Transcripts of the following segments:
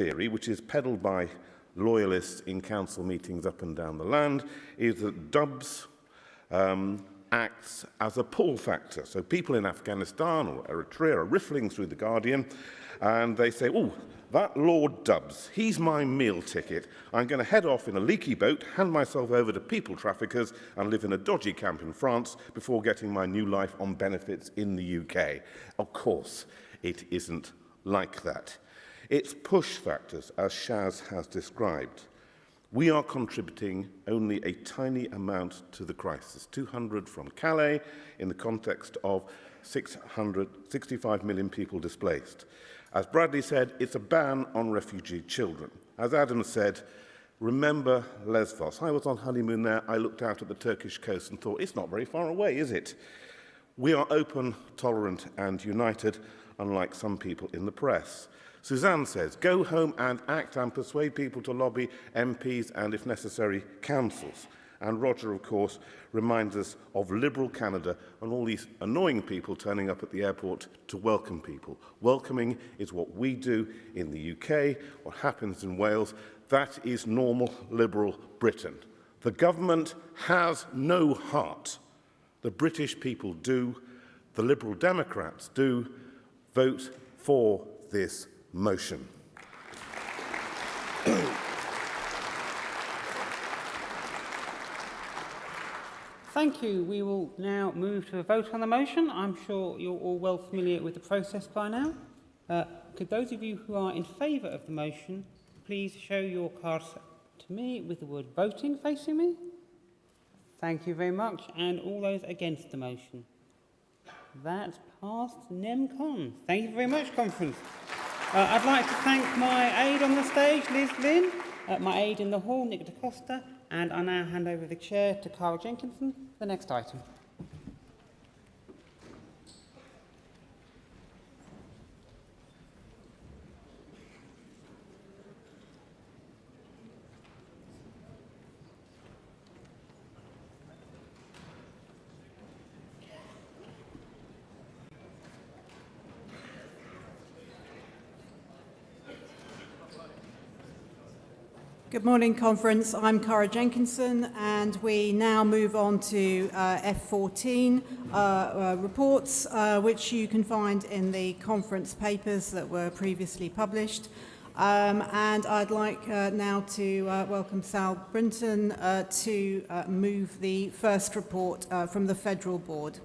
theory, which is peddled by loyalists in council meetings up and down the land, is that Dubs acts as a pull factor. So people in Afghanistan or Eritrea are riffling through The Guardian, and they say, oh, that Lord Dubs, he's my meal ticket. I'm going to head off in a leaky boat, hand myself over to people traffickers, and live in a dodgy camp in France before getting my new life on benefits in the UK. Of course, it isn't like that. It's push factors, as Shaz has described. We are contributing only a tiny amount to the crisis, 200 from Calais in the context of 65 million people displaced. As Bradley said, it's a ban on refugee children. As Adam said, remember Lesbos. I was on honeymoon there. I looked out at the Turkish coast and thought, it's not very far away, is it? We are open, tolerant and united, unlike some people in the press. Suzanne says, go home and act and persuade people to lobby MPs and, if necessary, councils. And Roger, of course, reminds us of liberal Canada and all these annoying people turning up at the airport to welcome people. Welcoming is what we do in the UK, what happens in Wales. That is normal liberal Britain. The government has no heart. The British people do. The Liberal Democrats do. Vote for this motion. Thank you. We will now move to a vote on the motion. I'm sure you're all well familiar with the process by now. Could those of you who are in favour of the motion please show your cards to me with the word voting facing me? Thank you very much. And all those against the motion? That's passed nem con. Thank you very much, conference. I'd like to thank my aide on the stage, Liz Lynn, my aide in the hall, Nick Da Costa, and I now hand over the chair to Cara Jenkinson, the next item. Good morning, Conference. I'm Cara Jenkinson, and we now move on to F14 reports, which you can find in the conference papers that were previously published. And I'd like now to welcome Sal Brinton to move the first report from the Federal Board.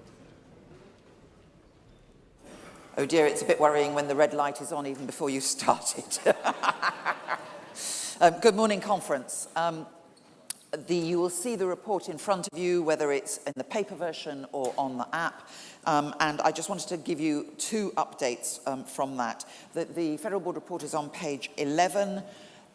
Oh dear, it's a bit worrying when the red light is on even before you started. Good morning, Conference. You will see the report in front of you, whether it's in the paper version or on the app. And I just wanted to give you two updates from that. The Federal Board report is on page 11.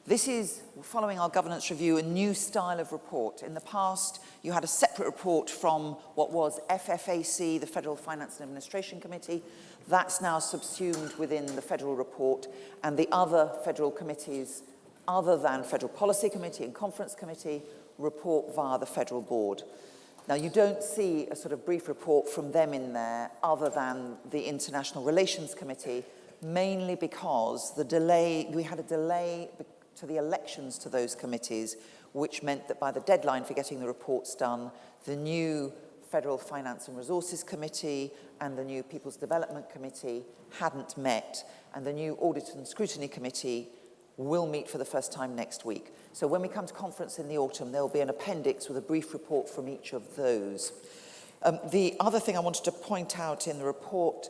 This is, following our governance review, a new style of report. In the past, you had a separate report from what was FFAC, the Federal Finance and Administration Committee. That's now subsumed within the Federal report, and the other federal committees other than Federal Policy Committee and Conference Committee report via the Federal Board. Now, you don't see a sort of brief report from them in there other than the International Relations Committee, mainly because we had a delay to the elections to those committees, which meant that by the deadline for getting the reports done, the new Federal Finance and Resources Committee and the new People's Development Committee hadn't met, and the new Audit and Scrutiny Committee will meet for the first time next week. So when we come to conference in the autumn, there will be an appendix with a brief report from each of those. The other thing I wanted to point out in the report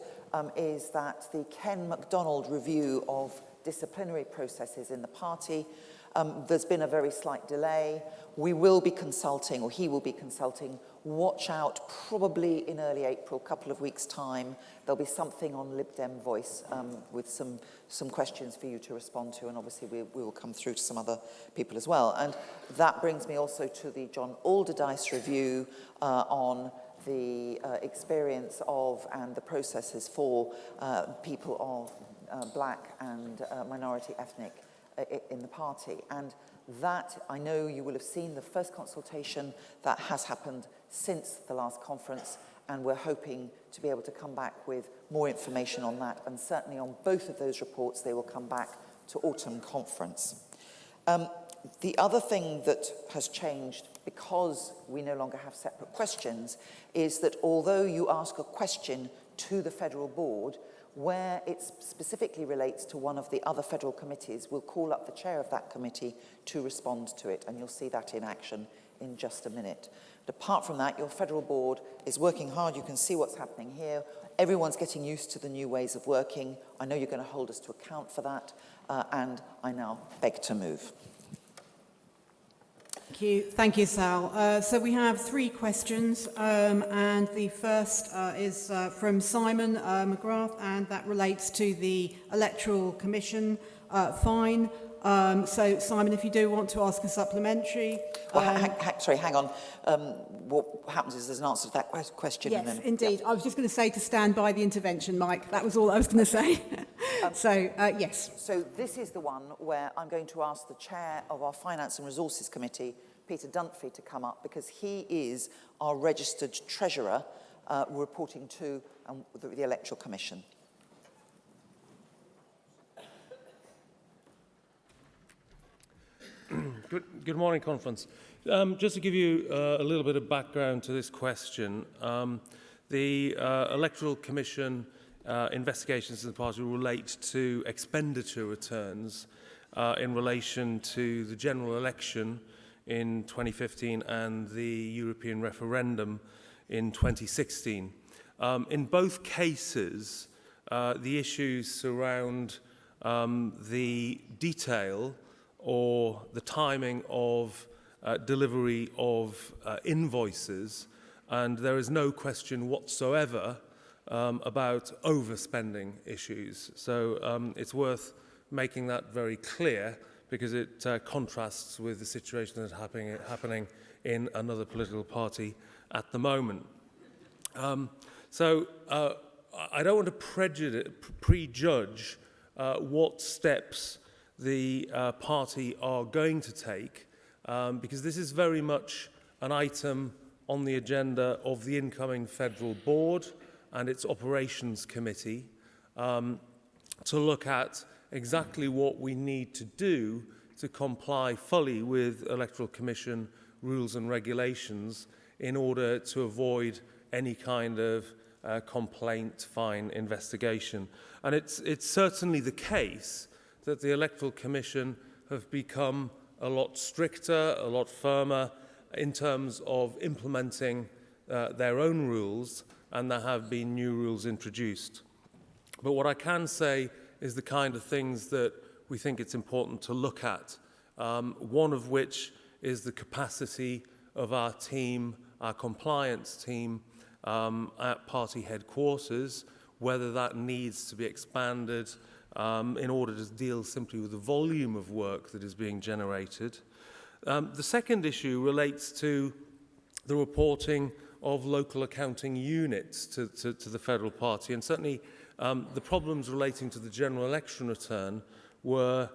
is that the Ken MacDonald review of disciplinary processes in the party, there's been a very slight delay. We will be consulting, or he will be consulting, watch out, probably in early April, a couple of weeks' time. There'll be something on Lib Dem Voice with some questions for you to respond to, and obviously we will come through to some other people as well. And that brings me also to the John Alderdice review on the experience of and the processes for people of black and minority ethnic in the party. And that, I know you will have seen the first consultation that has happened since the last conference, and we're hoping to be able to come back with more information on that, and certainly on both of those reports they will come back to autumn conference. The other thing that has changed, because we no longer have separate questions, is that although you ask a question to the federal board, where it specifically relates to one of the other federal committees, we'll call up the chair of that committee to respond to it, and you'll see that in action in just a minute. But apart from that, your federal board is working hard. You can see what's happening here. Everyone's getting used to the new ways of working. I know you're going to hold us to account for that, and I now beg to move. Thank you, Sal. So we have 3 questions, and the first is from Simon McGrath, and that relates to the Electoral Commission fine. So, Simon, if you do want to ask a supplementary... Well, sorry, hang on. What happens is there's an answer to that question. Yes, and then, indeed. Yeah. I was just going to say to stand by the intervention, Mike. That was all I was going to say. Yes. So this is the one where I'm going to ask the chair of our Finance and Resources Committee, Peter Dunphy, to come up, because he is our registered treasurer reporting to the Electoral Commission. Good morning, Conference. Just to give you a little bit of background to this question, the Electoral Commission investigations in the party relate to expenditure returns in relation to the general election in 2015 and the European referendum in 2016. In both cases, the issues surround the detail or the timing of delivery of invoices, and there is no question whatsoever about overspending issues. So it's worth making that very clear, because it contrasts with the situation that's happening in another political party at the moment. I don't want to prejudge what steps the party are going to take, because this is very much an item on the agenda of the incoming federal board and its operations committee to look at exactly what we need to do to comply fully with Electoral Commission rules and regulations in order to avoid any kind of complaint, fine, investigation. And it's certainly the case that the Electoral Commission have become a lot stricter, a lot firmer in terms of implementing their own rules, and there have been new rules introduced. But what I can say is the kind of things that we think it's important to look at, one of which is the capacity of our team, our compliance team at party headquarters, whether that needs to be expanded in order to deal simply with the volume of work that is being generated. The second issue relates to the reporting of local accounting units to the federal party, and certainly the problems relating to the general election return were,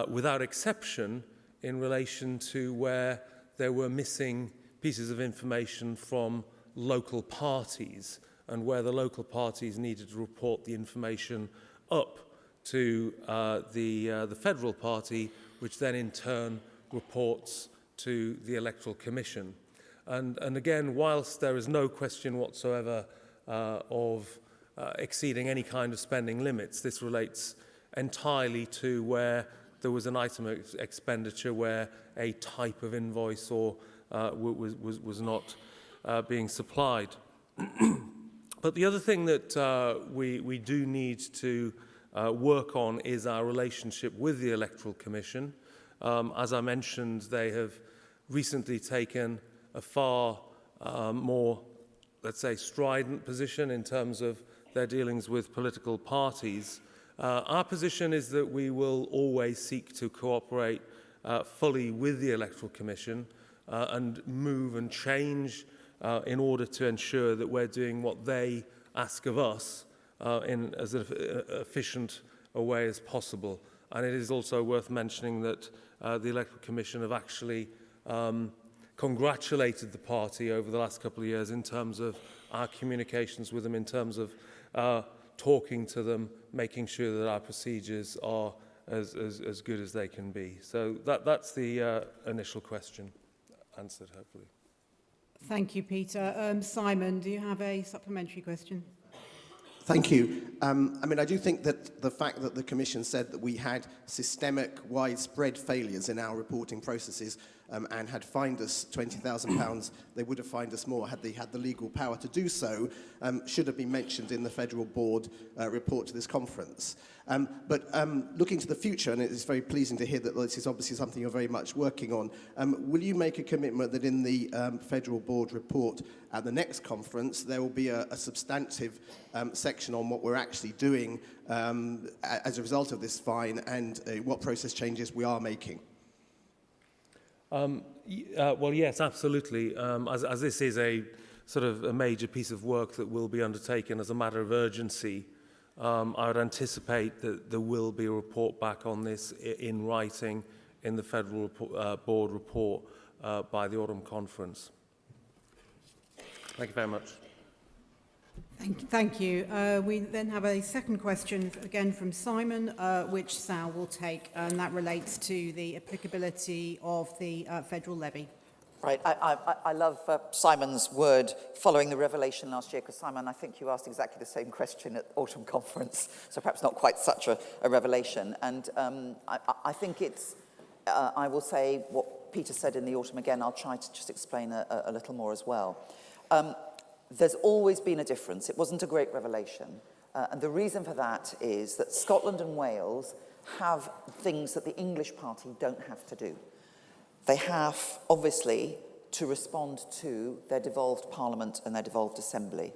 without exception, in relation to where there were missing pieces of information from local parties, and where the local parties needed to report the information up to the federal party, which then in turn reports to the Electoral Commission. And again, whilst there is no question whatsoever of exceeding any kind of spending limits, this relates entirely to where there was an item of expenditure where a type of invoice or was not being supplied. But the other thing that we do need to work on is our relationship with the Electoral Commission. As I mentioned, they have recently taken a far more, let's say, strident position in terms of their dealings with political parties. Our position is that we will always seek to cooperate fully with the Electoral Commission and move and change in order to ensure that we're doing what they ask of us in as efficient a way as possible. And it is also worth mentioning that the Electoral Commission have actually congratulated the party over the last couple of years in terms of our communications with them, in terms of talking to them, making sure that our procedures are as good as they can be. So that's the initial question answered, hopefully. Thank you, Peter. Simon, do you have a supplementary question? Thank you. I mean, I do think that the fact that the Commission said that we had systemic, widespread failures in our reporting processes and had fined us £20,000, they would have fined us more had they had the legal power to do so, should have been mentioned in the Federal Board report to this conference. But looking to the future, and it's very pleasing to hear that this is obviously something you're very much working on, will you make a commitment that in the Federal Board report at the next conference there will be a substantive section on what we're actually doing as a result of this fine and what process changes we are making? Well, yes, absolutely. As this is a sort of a major piece of work that will be undertaken as a matter of urgency, I would anticipate that there will be a report back on this in writing in the Federal Board report by the autumn conference. Thank you very much. Thank you. We then have a second question, again from Simon, which Sal will take, and that relates to the applicability of the federal levy. Right, I love Simon's word following the revelation last year, because Simon, I think you asked exactly the same question at autumn conference, so perhaps not quite such a revelation. And I think it's, I will say what Peter said in the autumn again, I'll try to just explain a little more as well. There's always been a difference. It wasn't a great revelation. And the reason for that is that Scotland and Wales have things that the English party don't have to do. They have, obviously, to respond to their devolved parliament and their devolved assembly.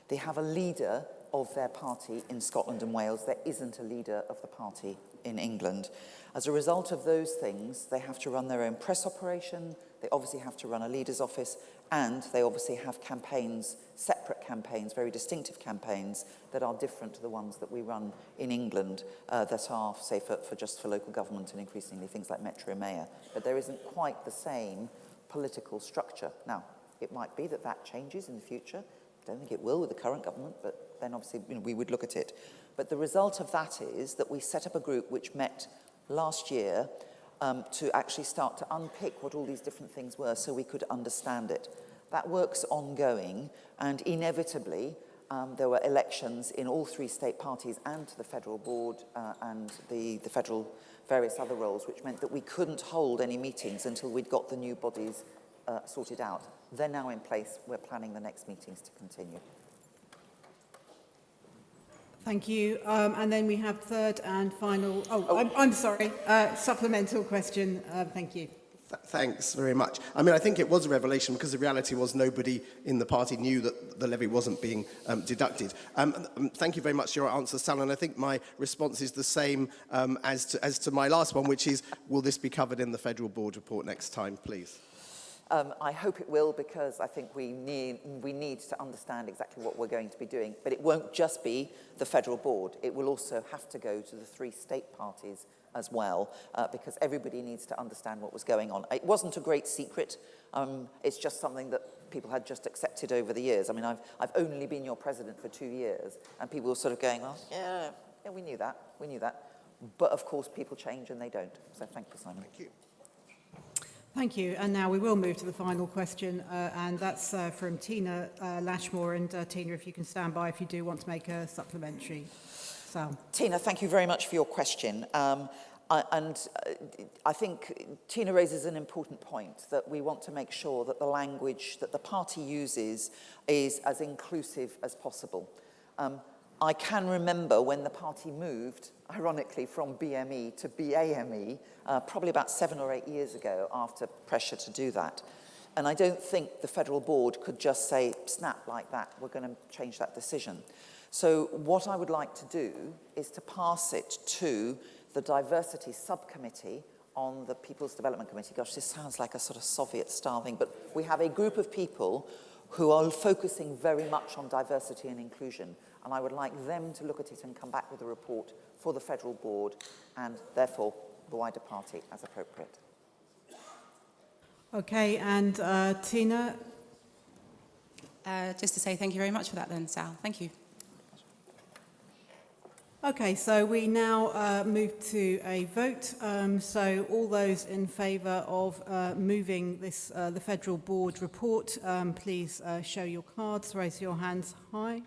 They have a leader of their party in Scotland and Wales. There isn't a leader of the party in England. As a result of those things, they have to run their own press operation, they obviously have to run a leader's office, and they obviously have campaigns, separate campaigns, very distinctive campaigns that are different to the ones that we run in England that are, say, for local government and increasingly things like Metro Mayor. But there isn't quite the same political structure. Now, it might be that that changes in the future. I don't think it will with the current government, but then obviously we would look at it. But the result of that is that we set up a group which met last year to actually start to unpick what all these different things were so we could understand it. That work's ongoing, and inevitably there were elections in all three state parties and to the federal board and the federal various other roles, which meant that we couldn't hold any meetings until we'd got the new bodies sorted out. They're now in place. We're planning the next meetings to continue. Thank you. And then we have third and final... I'm sorry. Supplemental question. Thank you. Thanks very much. I mean, I think it was a revelation because the reality was nobody in the party knew that the levy wasn't being deducted. Thank you very much for your answer, Sal, and I think my response is the same as to my last one, which is, will this be covered in the Federal Board report next time, please? I hope it will, because I think we need to understand exactly what we're going to be doing. But it won't just be the Federal Board. It will also have to go to the three state parties as well, because everybody needs to understand what was going on. It wasn't a great secret. It's just something that people had just accepted over the years. I mean, I've only been your president for 2 years, and people were sort of going, well, yeah, we knew that. But of course, people change and they don't. So thank you, Simon. Thank you. Thank you. And now we will move to the final question, and that's from Tina Lashmore. And Tina, if you can stand by if you do want to make a supplementary. Sal. Tina, thank you very much for your question. I think Tina raises an important point, that we want to make sure that the language that the party uses is as inclusive as possible. I can remember when the party moved, ironically, from BME to BAME, probably about 7 or 8 years ago, after pressure to do that. And I don't think the Federal Board could just say, snap like that, we're going to change that decision. So what I would like to do is to pass it to the Diversity Subcommittee on the People's Development Committee. Gosh, this sounds like a sort of Soviet-style thing, but we have a group of people who are focusing very much on diversity and inclusion. And I would like them to look at it and come back with a report for the Federal Board and therefore the wider party as appropriate. Okay, and Tina? Just to say thank you very much for that then, Sal. Thank you. Okay, so we now move to a vote. So all those in favour of moving this, the Federal Board report, please show your cards, raise your hands high.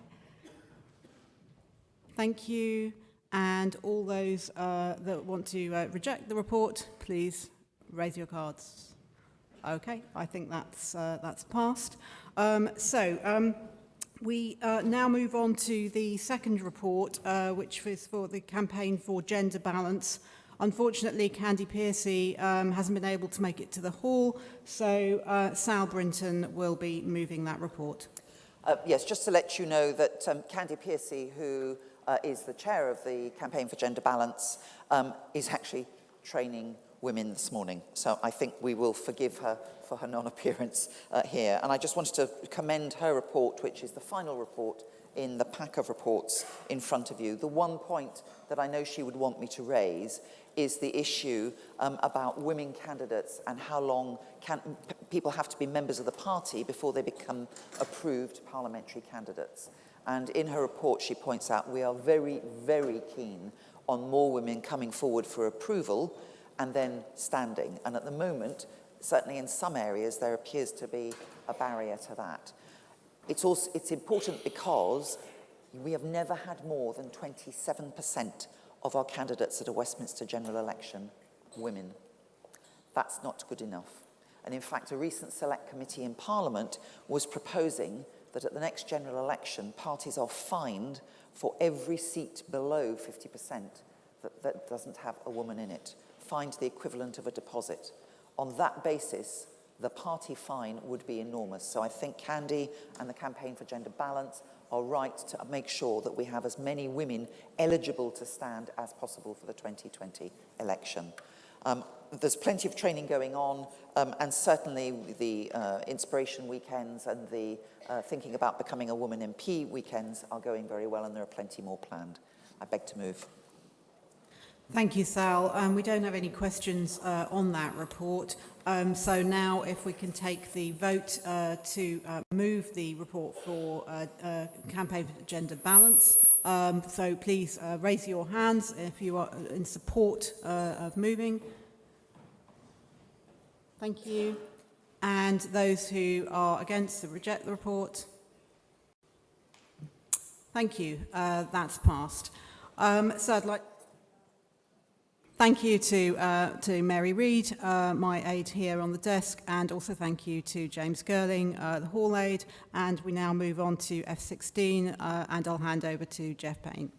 Thank you. And all those that want to reject the report, please raise your cards. Okay, I think that's passed. We now move on to the second report, which is for the Campaign for Gender Balance. Unfortunately, Candy Piercy hasn't been able to make it to the hall, so Sal Brinton will be moving that report. Yes, just to let you know that Candy Piercy, who is the chair of the Campaign for Gender Balance, is actually training women this morning. So I think we will forgive her for her non-appearance here. And I just wanted to commend her report, which is the final report in the pack of reports in front of you. The one point that I know she would want me to raise is the issue about women candidates and how long people have to be members of the party before they become approved parliamentary candidates. And in her report, she points out we are very, very keen on more women coming forward for approval and then standing. And at the moment, certainly in some areas, there appears to be a barrier to that. It's important because we have never had more than 27% of our candidates at a Westminster general election women. That's not good enough. And in fact, a recent select committee in Parliament was proposing that at the next general election, parties are fined for every seat below 50% that doesn't have a woman in it. Fined the equivalent of a deposit. On that basis, the party fine would be enormous. So I think Candy and the Campaign for Gender Balance are right to make sure that we have as many women eligible to stand as possible for the 2020 election. There's plenty of training going on, and certainly the inspiration weekends and the thinking about becoming a woman MP weekends are going very well, and there are plenty more planned. I beg to move. Thank you, Sal. We don't have any questions on that report. So now if we can take the vote to move the report for Campaign for Gender Balance. So please raise your hands if you are in support of moving. Thank you. And those who are against, reject the report. Thank you. That's passed. So I'd like thank you to Mary Reid, my aide here on the desk, and also thank you to James Girling, the hall aide. And we now move on to F16, and I'll hand over to Jeff Payne.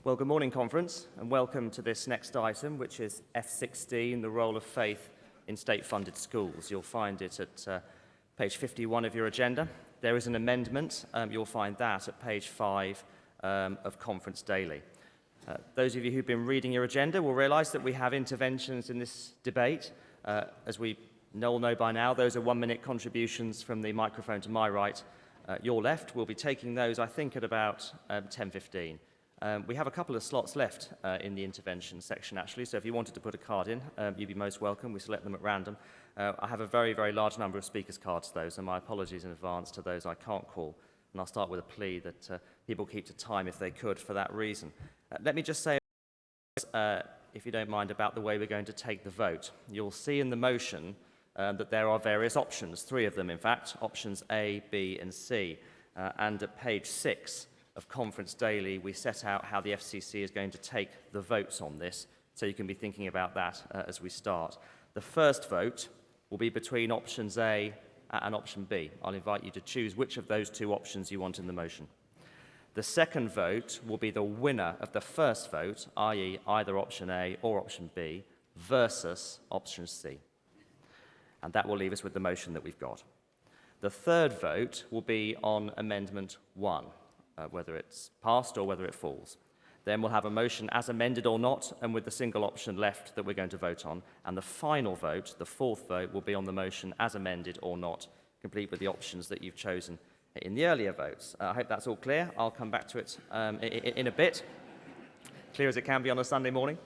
Well, good morning, Conference, and welcome to this next item, which is F16, the role of faith in state-funded schools. You'll find it at page 51 of your agenda. There is an amendment. You'll find that at page 5 of Conference Daily. Those of you who've been reading your agenda will realise that we have interventions in this debate. As we all know by now, those are 1-minute contributions from the microphone to my right. Your left. We'll be taking those, I think, at about 10:15. We have a couple of slots left in the intervention section, actually, so if you wanted to put a card in, you'd be most welcome. We select them at random. I have a very, very large number of speakers' cards, though, so my apologies in advance to those I can't call. And I'll start with a plea that people keep to time if they could for that reason. Let me just say, if you don't mind, about the way we're going to take the vote. You'll see in the motion that there are various options, 3 of them, in fact, options A, B, and C. And at page 6 of Conference Daily, we set out how the FCC is going to take the votes on this, so you can be thinking about that as we start. The first vote will be between options A and option B. I'll invite you to choose which of those 2 options you want in the motion. The second vote will be the winner of the first vote, i.e. either option A or option B, versus option C. And that will leave us with the motion that we've got. The third vote will be on Amendment 1, whether it's passed or whether it falls. Then we'll have a motion as amended or not, and with the single option left that we're going to vote on. And the final vote, the fourth vote, will be on the motion as amended or not, complete with the options that you've chosen in the earlier votes. I hope that's all clear. I'll come back to it in a bit, clear as it can be on a Sunday morning.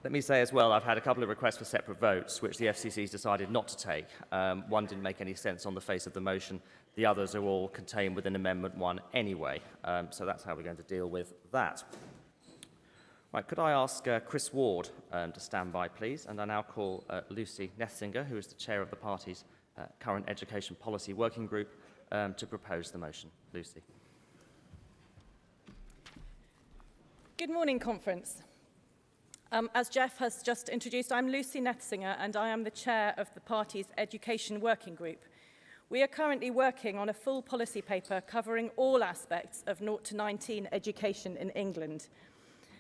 Let me say as well, I've had a couple of requests for separate votes, which the FCC's decided not to take. One didn't make any sense on the face of the motion. The others are all contained within Amendment 1 anyway. So that's how we're going to deal with that. Right, could I ask Chris Ward to stand by, please? And I now call Lucy Nethsinger, who is the chair of the party's current Education Policy Working Group, to propose the motion. Lucy. Good morning, Conference. As Jeff has just introduced, I'm Lucy Nethsinger and I am the chair of the party's Education Working Group. We are currently working on a full policy paper covering all aspects of 0 to 19 education in England.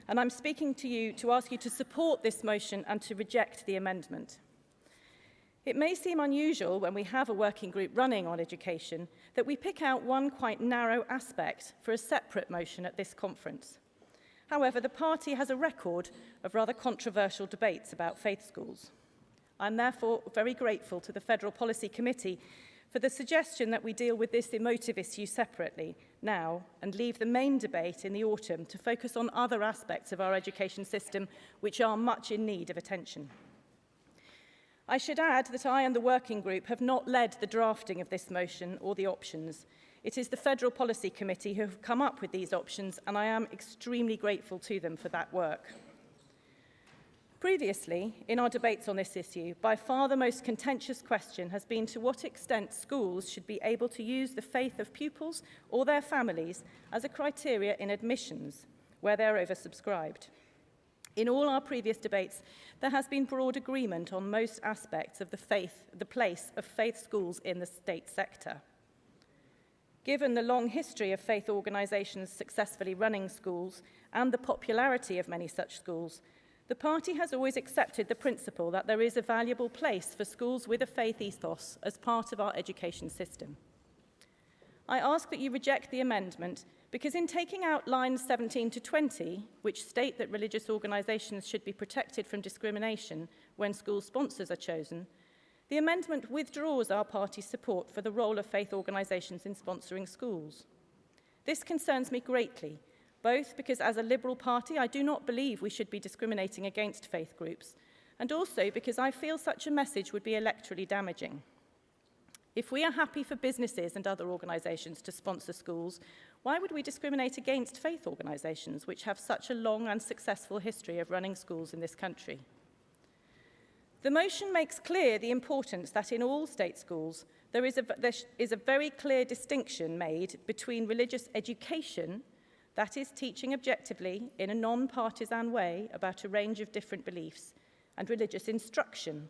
And I'm speaking to you to ask you to support this motion and to reject the amendment. It may seem unusual when we have a working group running on education that we pick out one quite narrow aspect for a separate motion at this conference. However, the party has a record of rather controversial debates about faith schools. I'm therefore very grateful to the Federal Policy Committee for the suggestion that we deal with this emotive issue separately now and leave the main debate in the autumn to focus on other aspects of our education system which are much in need of attention. I should add that I and the working group have not led the drafting of this motion or the options. It is the Federal Policy Committee who have come up with these options, and I am extremely grateful to them for that work. Previously, in our debates on this issue, by far the most contentious question has been to what extent schools should be able to use the faith of pupils or their families as a criteria in admissions, where they're oversubscribed. In all our previous debates, there has been broad agreement on most aspects of the place of faith schools in the state sector. Given the long history of faith organisations successfully running schools and the popularity of many such schools, the party has always accepted the principle that there is a valuable place for schools with a faith ethos as part of our education system. I ask that you reject the amendment because in taking out lines 17 to 20, which state that religious organisations should be protected from discrimination when school sponsors are chosen, the amendment withdraws our party's support for the role of faith organisations in sponsoring schools. This concerns me greatly, both because as a Liberal party I do not believe we should be discriminating against faith groups, and also because I feel such a message would be electorally damaging. If we are happy for businesses and other organisations to sponsor schools, why would we discriminate against faith organisations which have such a long and successful history of running schools in this country? The motion makes clear the importance that in all state schools there is a very clear distinction made between religious education, that is teaching objectively in a non-partisan way about a range of different beliefs, and religious instruction,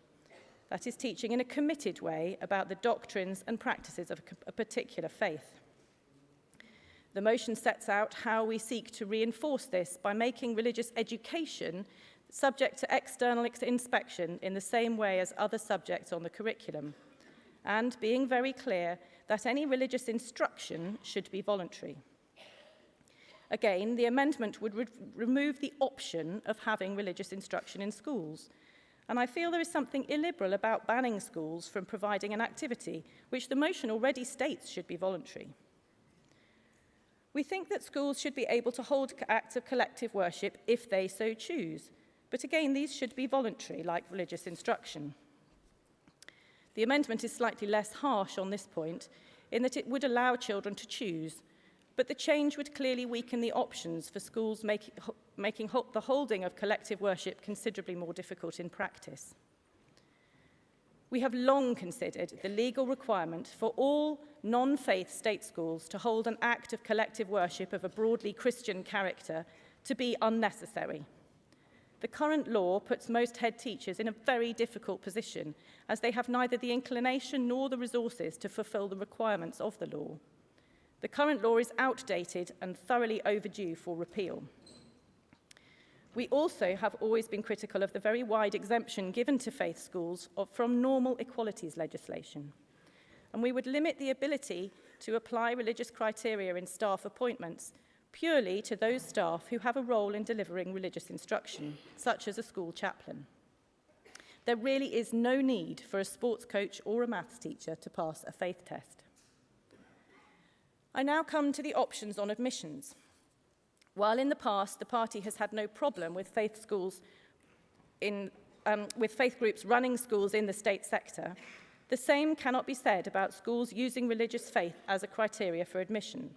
that is teaching in a committed way about the doctrines and practices of a particular faith. The motion sets out how we seek to reinforce this by making religious education subject to external inspection in the same way as other subjects on the curriculum, and being very clear that any religious instruction should be voluntary. Again, the amendment would remove the option of having religious instruction in schools, and I feel there is something illiberal about banning schools from providing an activity which the motion already states should be voluntary. We think that schools should be able to hold acts of collective worship if they so choose, but again, these should be voluntary, like religious instruction. The amendment is slightly less harsh on this point, in that it would allow children to choose, but the change would clearly weaken the options for schools, making the holding of collective worship considerably more difficult in practice. We have long considered the legal requirement for all non-faith state schools to hold an act of collective worship of a broadly Christian character to be unnecessary. The current law puts most head teachers in a very difficult position, as they have neither the inclination nor the resources to fulfill the requirements of the law. The current law is outdated and thoroughly overdue for repeal. We also have always been critical of the very wide exemption given to faith schools from normal equalities legislation. And we would limit the ability to apply religious criteria in staff appointments purely to those staff who have a role in delivering religious instruction, such as a school chaplain. There really is no need for a sports coach or a maths teacher to pass a faith test. I now come to the options on admissions. While in the past the party has had no problem with faith schools with faith groups running schools in the state sector, the same cannot be said about schools using religious faith as a criteria for admission.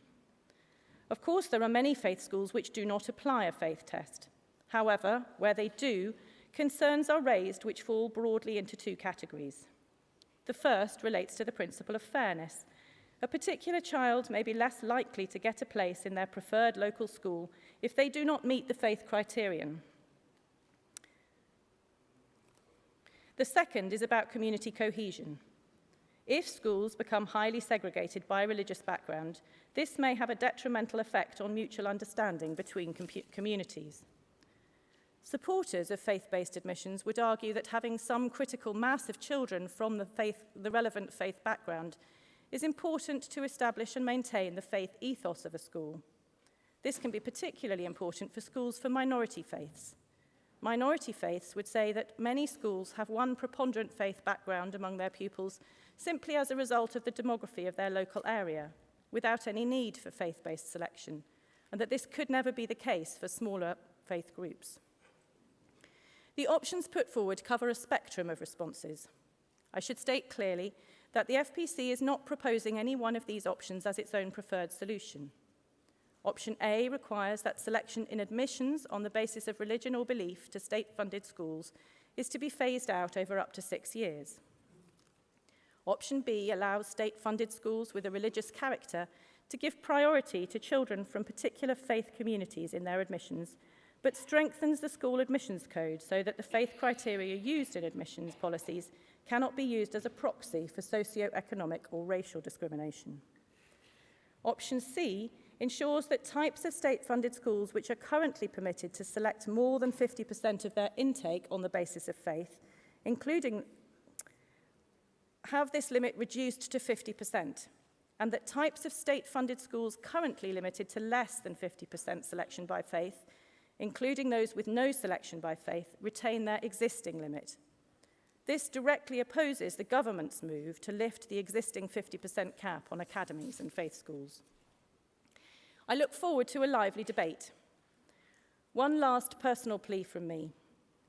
Of course, there are many faith schools which do not apply a faith test. However, where they do, concerns are raised which fall broadly into two categories. The first relates to the principle of fairness. A particular child may be less likely to get a place in their preferred local school if they do not meet the faith criterion. The second is about community cohesion. If schools become highly segregated by religious background, this may have a detrimental effect on mutual understanding between communities. Supporters of faith-based admissions would argue that having some critical mass of children from the relevant faith background is important to establish and maintain the faith ethos of a school. This can be particularly important for schools for minority faiths. Minority faiths would say that many schools have one preponderant faith background among their pupils simply as a result of the demography of their local area, without any need for faith-based selection, and that this could never be the case for smaller faith groups. The options put forward cover a spectrum of responses. I should state clearly that the FPC is not proposing any one of these options as its own preferred solution. Option A requires that selection in admissions on the basis of religion or belief to state-funded schools is to be phased out over up to 6 years. Option B allows state-funded schools with a religious character to give priority to children from particular faith communities in their admissions, but strengthens the school admissions code so that the faith criteria used in admissions policies cannot be used as a proxy for socio-economic or racial discrimination. Option C ensures that types of state-funded schools which are currently permitted to select more than 50% of their intake on the basis of faith, including have this limit reduced to 50%, and that types of state-funded schools currently limited to less than 50% selection by faith, including those with no selection by faith, retain their existing limit. This directly opposes the government's move to lift the existing 50% cap on academies and faith schools. I look forward to a lively debate. One last personal plea from me.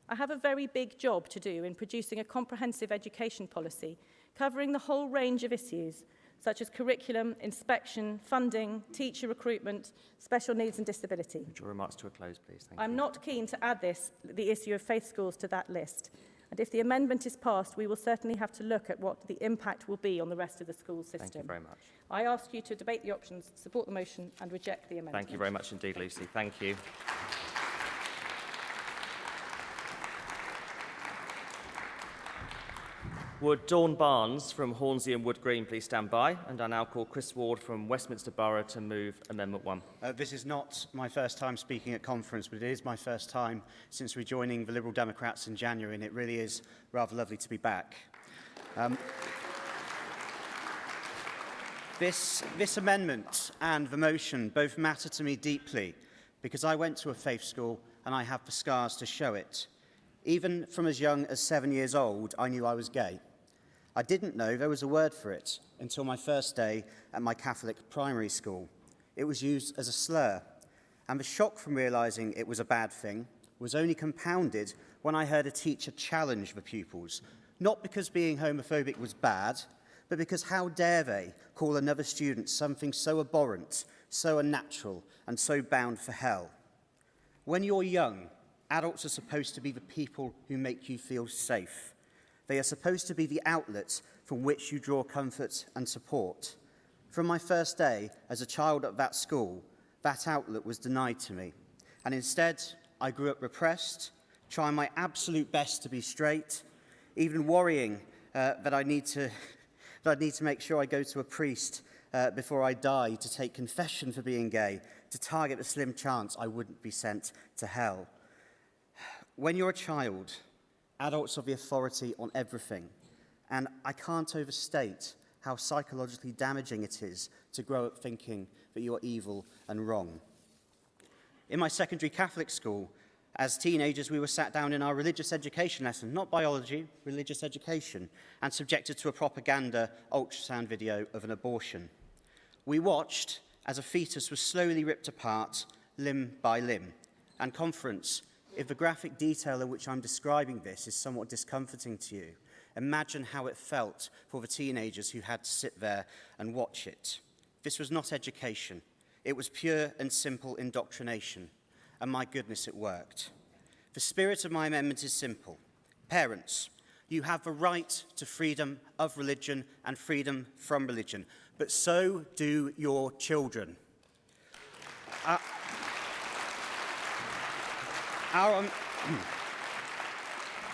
I have a very big job to do in producing a comprehensive education policy covering the whole range of issues, such as curriculum, inspection, funding, teacher recruitment, special needs and disability. Would your remarks to a close, please? Thank you. I'm not keen to add the issue of faith schools to that list. And if the amendment is passed, we will certainly have to look at what the impact will be on the rest of the school system. Thank you very much. I ask you to debate the options, support the motion and reject the amendment. Thank you very much indeed, Lucy. Thank you. Would Dawn Barnes from Hornsey and Wood Green please stand by? And I now call Chris Ward from Westminster Borough to move Amendment 1. This is not my first time speaking at conference, but it is my first time since rejoining the Liberal Democrats in January, and it really is rather lovely to be back. This amendment and the motion both matter to me deeply because I went to a faith school and I have the scars to show it. Even from as young as 7 years old, I knew I was gay. I didn't know there was a word for it until my first day at my Catholic primary school. it was used as a slur. And the shock from realising it was a bad thing was only compounded when I heard a teacher challenge the pupils, not because being homophobic was bad, but because how dare they call another student something so abhorrent, so unnatural, and so bound for hell. When you're young, adults are supposed to be the people who make you feel safe. They are supposed to be the outlet from which you draw comfort and support. From my first day as a child at that school, that outlet was denied to me. And instead, I grew up repressed, trying my absolute best to be straight, even worrying that I need to make sure I go to a priest before I die to take confession for being gay, to target the slim chance I wouldn't be sent to hell. When you're a child, adults have the authority on everything, and I can't overstate how psychologically damaging it is to grow up thinking that you're evil and wrong. In my secondary Catholic school, as teenagers, we were sat down in our religious education lesson, not biology, religious education, and subjected to a propaganda ultrasound video of an abortion. We watched as a fetus was slowly ripped apart, limb by limb. And conference, if the graphic detail in which I'm describing this is somewhat discomforting to you, imagine how it felt for the teenagers who had to sit there and watch it. This was not education. It was pure and simple indoctrination. And my goodness, it worked. The spirit of my amendment is simple. Parents, you have the right to freedom of religion and freedom from religion, but so do your children.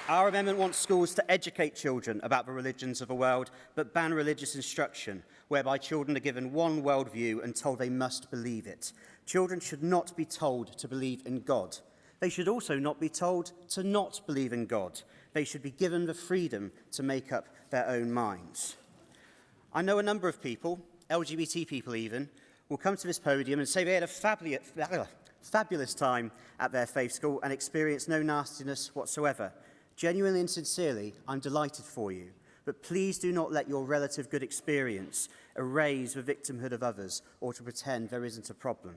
Our amendment wants schools to educate children about the religions of the world, but ban religious instruction, whereby children are given one worldview and told they must believe it. Children should not be told to believe in God. They should also not be told to not believe in God. They should be given the freedom to make up their own minds. I know a number of people, LGBT people even, will come to this podium and say they had a fabulous time at their faith school and experienced no nastiness whatsoever. Genuinely and sincerely, I'm delighted for you, but please do not let your relative good experience erase the victimhood of others or to pretend there isn't a problem.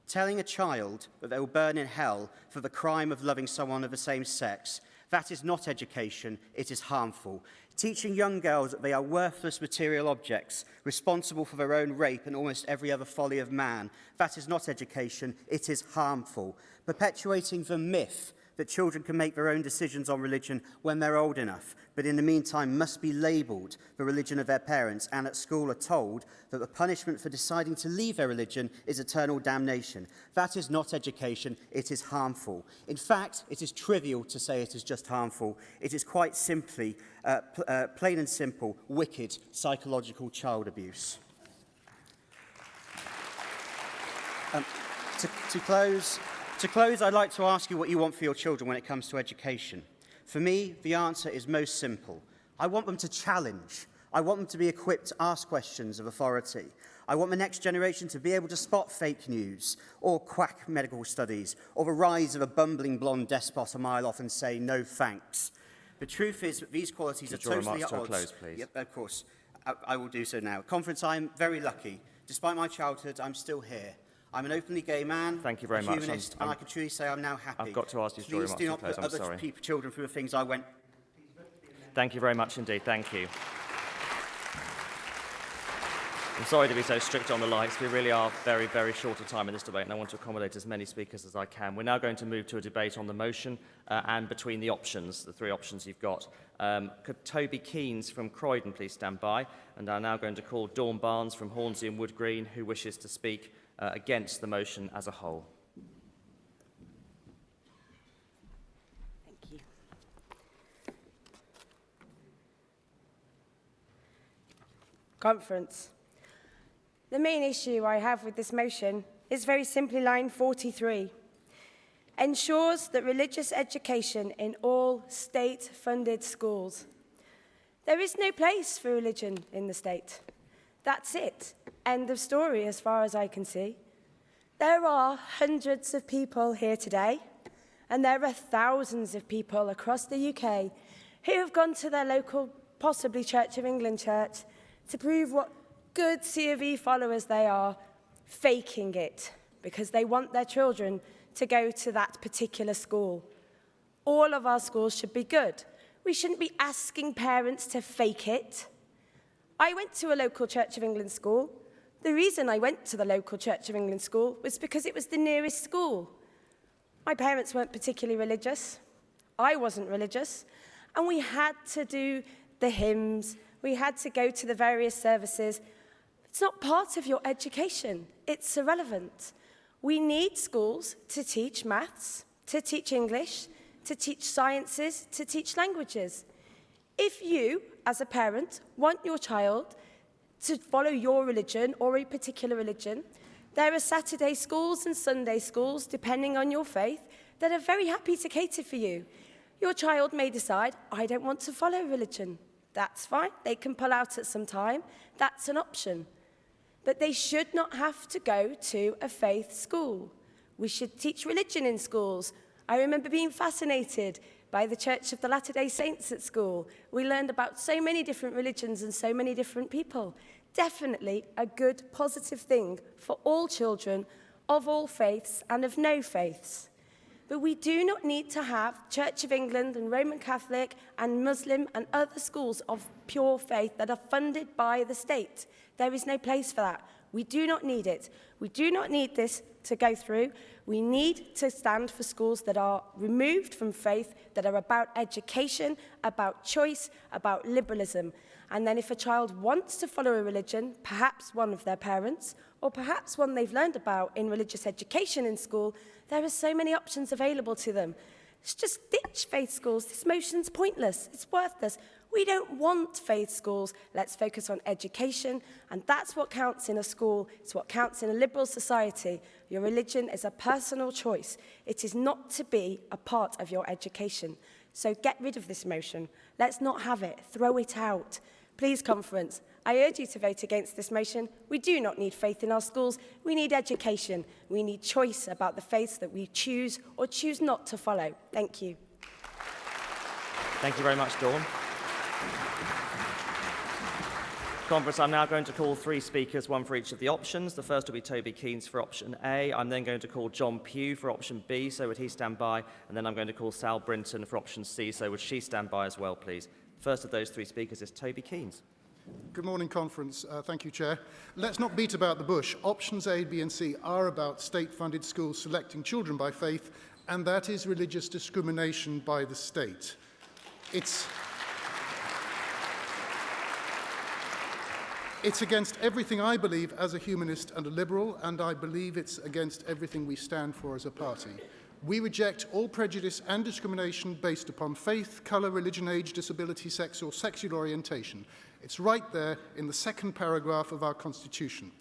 Telling a child that they will burn in hell for the crime of loving someone of the same sex, that is not education, it is harmful. Teaching young girls that they are worthless material objects, responsible for their own rape and almost every other folly of man, that is not education, it is harmful. Perpetuating the myth that children can make their own decisions on religion when they're old enough, but in the meantime must be labelled the religion of their parents and at school are told that the punishment for deciding to leave their religion is eternal damnation. That is not education, it is harmful. In fact, it is trivial to say it is just harmful. It is quite simply, plain and simple, wicked psychological child abuse. To close, I'd like to ask you what you want for your children when it comes to education. For me, the answer is most simple. I want them to challenge. I want them to be equipped to ask questions of authority. I want the next generation to be able to spot fake news or quack medical studies or the rise of a bumbling blonde despot a mile off and say no thanks. The truth is that these qualities are totally at odds. Close, please. Yep, of course. I will do so now. Conference, I'm very lucky. Despite my childhood, I'm still here. I'm an openly gay man, Thank you very a much. humanist, and I can truly say I'm now happy. I've got to ask you to draw your Please do not remarks to put close, I'm other sorry. children through the things I went. Thank you very much indeed. Thank you. I'm sorry to be so strict on the lights. We really are very, very short of time in this debate, and I want to accommodate as many speakers as I can. We're now going to move to a debate on the motion and between the options, the three options you've got. Could Toby Keynes from Croydon please stand by? And I'm now going to call Dawn Barnes from Hornsey and Wood Green, who wishes to speak against the motion as a whole. Thank you. Conference. The main issue I have with this motion is very simply line 43. Ensures that religious education in all state-funded schools. There is no place for religion in the state. That's it. End of story as far as I can see. There are hundreds of people here today, and there are thousands of people across the UK who have gone to their local, possibly Church of England church, to prove what good C of E followers they are faking it because they want their children to go to that particular school. All of our schools should be good. We shouldn't be asking parents to fake it. I went to a local Church of England school. The reason I went to the local Church of England school was because it was the nearest school. My parents weren't particularly religious. I wasn't religious. And we had to do the hymns. We had to go to the various services. It's not part of your education. It's irrelevant. We need schools to teach maths, to teach English, to teach sciences, to teach languages. If you, as a parent, want your child to follow your religion or a particular religion, there are Saturday schools and Sunday schools, depending on your faith, that are very happy to cater for you. Your child may decide, I don't want to follow religion. That's fine. They can pull out at some time. That's an option. But they should not have to go to a faith school. We should teach religion in schools. I remember being fascinated by the Church of the Latter-day Saints at school. We learned about so many different religions and so many different people. Definitely a good, positive thing for all children of all faiths and of no faiths. But we do not need to have Church of England and Roman Catholic and Muslim and other schools of pure faith that are funded by the state. There is no place for that. We do not need it. We do not need this to go through. We need to stand for schools that are removed from faith, that are about education, about choice, about liberalism. And then if a child wants to follow a religion, perhaps one of their parents, or perhaps one they've learned about in religious education in school, there are so many options available to them. It's just ditch faith schools. This motion's pointless. It's worthless. We don't want faith schools. Let's focus on education, and that's what counts in a school. It's what counts in a liberal society. Your religion is a personal choice. It is not to be a part of your education. So get rid of this motion. Let's not have it. Throw it out. Please, conference, I urge you to vote against this motion. We do not need faith in our schools. We need education. We need choice about the faiths that we choose or choose not to follow. Thank you. Thank you very much, Dawn. Conference, I'm now going to call 3 speakers, one for each of the options. The first will be Toby Keynes for option A. I'm then going to call John Pugh for option B, so would he stand by? And then I'm going to call Sal Brinton for option C, so would she stand by as well, please? First of those 3 speakers is Toby Keynes. Good morning, Conference. Thank you, Chair. Let's not beat about the bush. Options A, B and C are about state-funded schools selecting children by faith, and that is religious discrimination by the state. It's against everything I believe as a humanist and a liberal, and I believe it's against everything we stand for as a party. We reject all prejudice and discrimination based upon faith, colour, religion, age, disability, sex or sexual orientation. It's right there in the 2nd paragraph of our Constitution.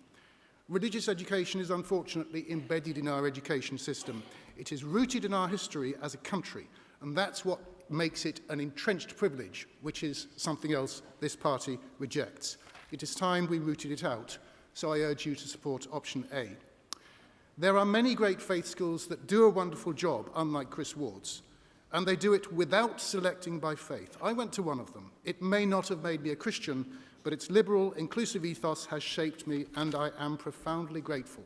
Religious education is unfortunately embedded in our education system. It is rooted in our history as a country, and that's what makes it an entrenched privilege, which is something else this party rejects. It is time we rooted it out, so I urge you to support option A. There are many great faith schools that do a wonderful job, unlike Chris Ward's, and they do it without selecting by faith. I went to one of them. It may not have made me a Christian, but its liberal, inclusive ethos has shaped me, and I am profoundly grateful.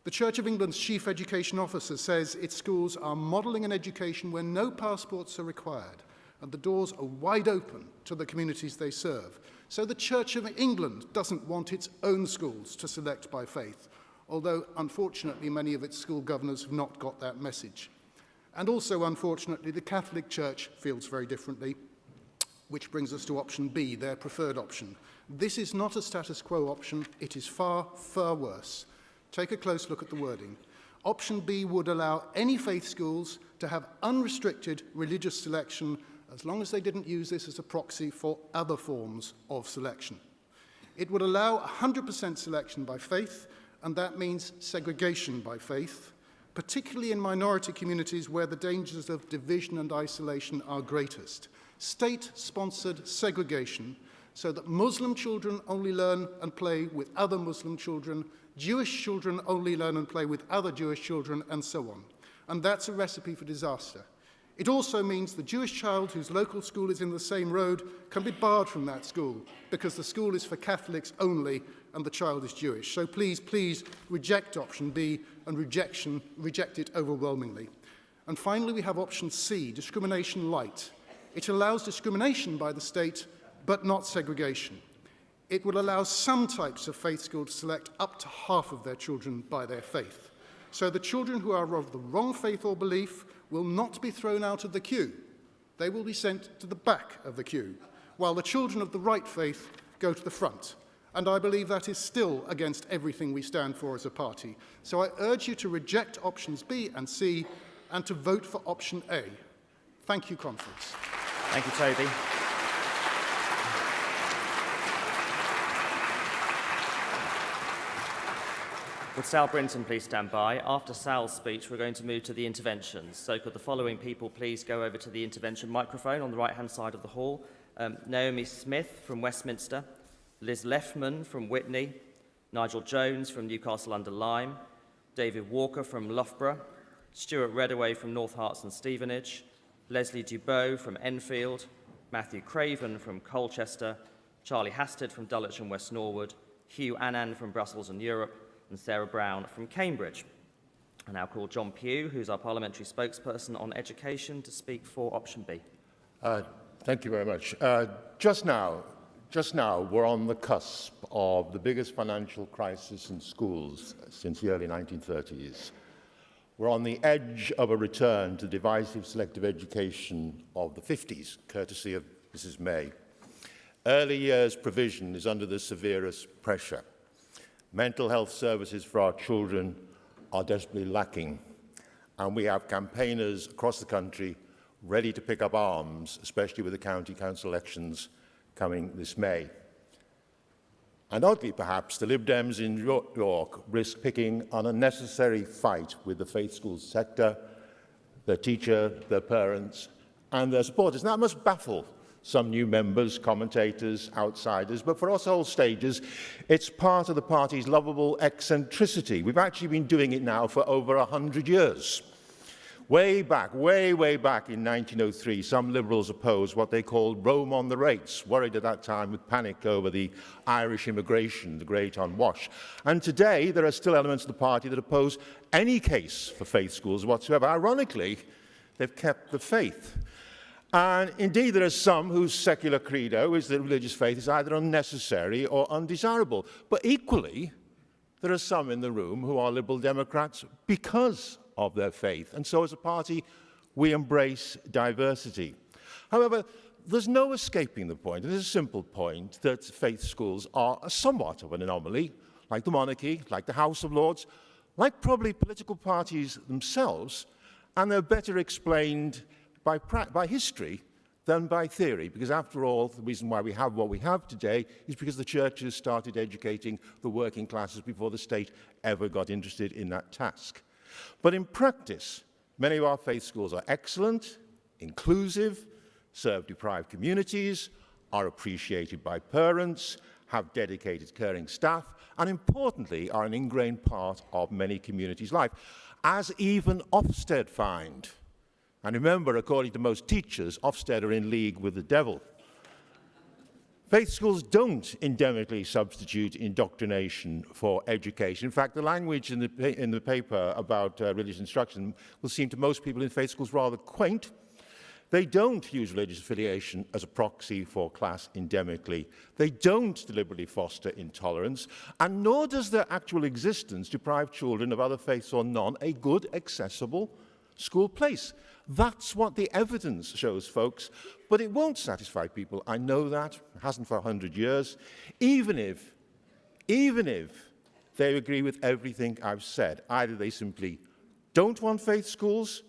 The Church of England's chief education officer says its schools are modelling an education where no passports are required, and the doors are wide open to the communities they serve. So the Church of England doesn't want its own schools to select by faith, although unfortunately many of its school governors have not got that message. And also, unfortunately, the Catholic Church feels very differently, which brings us to option B, their preferred option. This is not a status quo option. It is far, far worse. Take a close look at the wording. Option B would allow any faith schools to have unrestricted religious selection as long as they didn't use this as a proxy for other forms of selection. It would allow 100% selection by faith, and that means segregation by faith, particularly in minority communities where the dangers of division and isolation are greatest. State-sponsored segregation so that Muslim children only learn and play with other Muslim children, Jewish children only learn and play with other Jewish children, and so on. And that's a recipe for disaster. It also means the Jewish child whose local school is in the same road can be barred from that school because the school is for Catholics only and the child is Jewish. So please, please reject option B and reject it overwhelmingly. And finally, we have option C, discrimination light. It allows discrimination by the state, but not segregation. It will allow some types of faith schools to select up to half of their children by their faith. So the children who are of the wrong faith or belief will not be thrown out of the queue. They will be sent to the back of the queue, while the children of the right faith go to the front. And I believe that is still against everything we stand for as a party. So I urge you to reject options B and C and to vote for option A. Thank you, Conference. Thank you, Toby. Would Sal Brinton please stand by? After Sal's speech, we're going to move to the interventions. So could the following people please go over to the intervention microphone on the right-hand side of the hall? Naomi Smith from Westminster, Liz Leffman from Witney, Nigel Jones from Newcastle-under-Lyme, David Walker from Loughborough, Stuart Redaway from North Herts and Stevenage, Leslie Dubois from Enfield, Matthew Craven from Colchester, Charlie Hastad from Dulwich and West Norwood, Hugh Annan from Brussels and Europe, and Sarah Brown from Cambridge. I now call John Pugh, who's our parliamentary spokesperson on education, to speak for option B. Thank you very much. Just now, we're on the cusp of the biggest financial crisis in schools since the early 1930s. We're on the edge of a return to divisive selective education of the 50s, courtesy of Mrs. May. Early years provision is under the severest pressure. Mental health services for our children are desperately lacking, and we have campaigners across the country ready to pick up arms, especially with the county council elections coming this May. And oddly, perhaps, the Lib Dems in York risk picking an unnecessary fight with the faith school sector, their teacher, their parents, and their supporters. Now, that must baffle some new members, commentators, outsiders, but for us old stagers, it's part of the party's lovable eccentricity. We've actually been doing it now for over 100 years. Way back in 1903, some Liberals opposed what they called Rome on the rates, worried at that time with panic over the Irish immigration, the Great Unwash. And today, there are still elements of the party that oppose any case for faith schools whatsoever. Ironically, they've kept the faith. And indeed, there are some whose secular credo is that religious faith is either unnecessary or undesirable. But equally, there are some in the room who are Liberal Democrats because of their faith. And so as a party, we embrace diversity. However, there's no escaping the point, and there's a simple point, that faith schools are somewhat of an anomaly, like the monarchy, like the House of Lords, like probably political parties themselves, and they're better explained by history than by theory, because after all, the reason why we have what we have today is because the churches started educating the working classes before the state ever got interested in that task. But in practice, many of our faith schools are excellent, inclusive, serve deprived communities, are appreciated by parents, have dedicated caring staff, and importantly, are an ingrained part of many communities' life, as even Ofsted find. And remember, according to most teachers, Ofsted are in league with the devil. Faith schools don't endemically substitute indoctrination for education. In fact, the language in the paper about religious instruction will seem to most people in faith schools rather quaint. They don't use religious affiliation as a proxy for class endemically. They don't deliberately foster intolerance, and nor does their actual existence deprive children of other faiths or none a good, accessible school place. That's what the evidence shows, folks, but it won't satisfy people. I know that. It hasn't for 100 years. Even if they agree with everything I've said, either they simply don't want faith schools,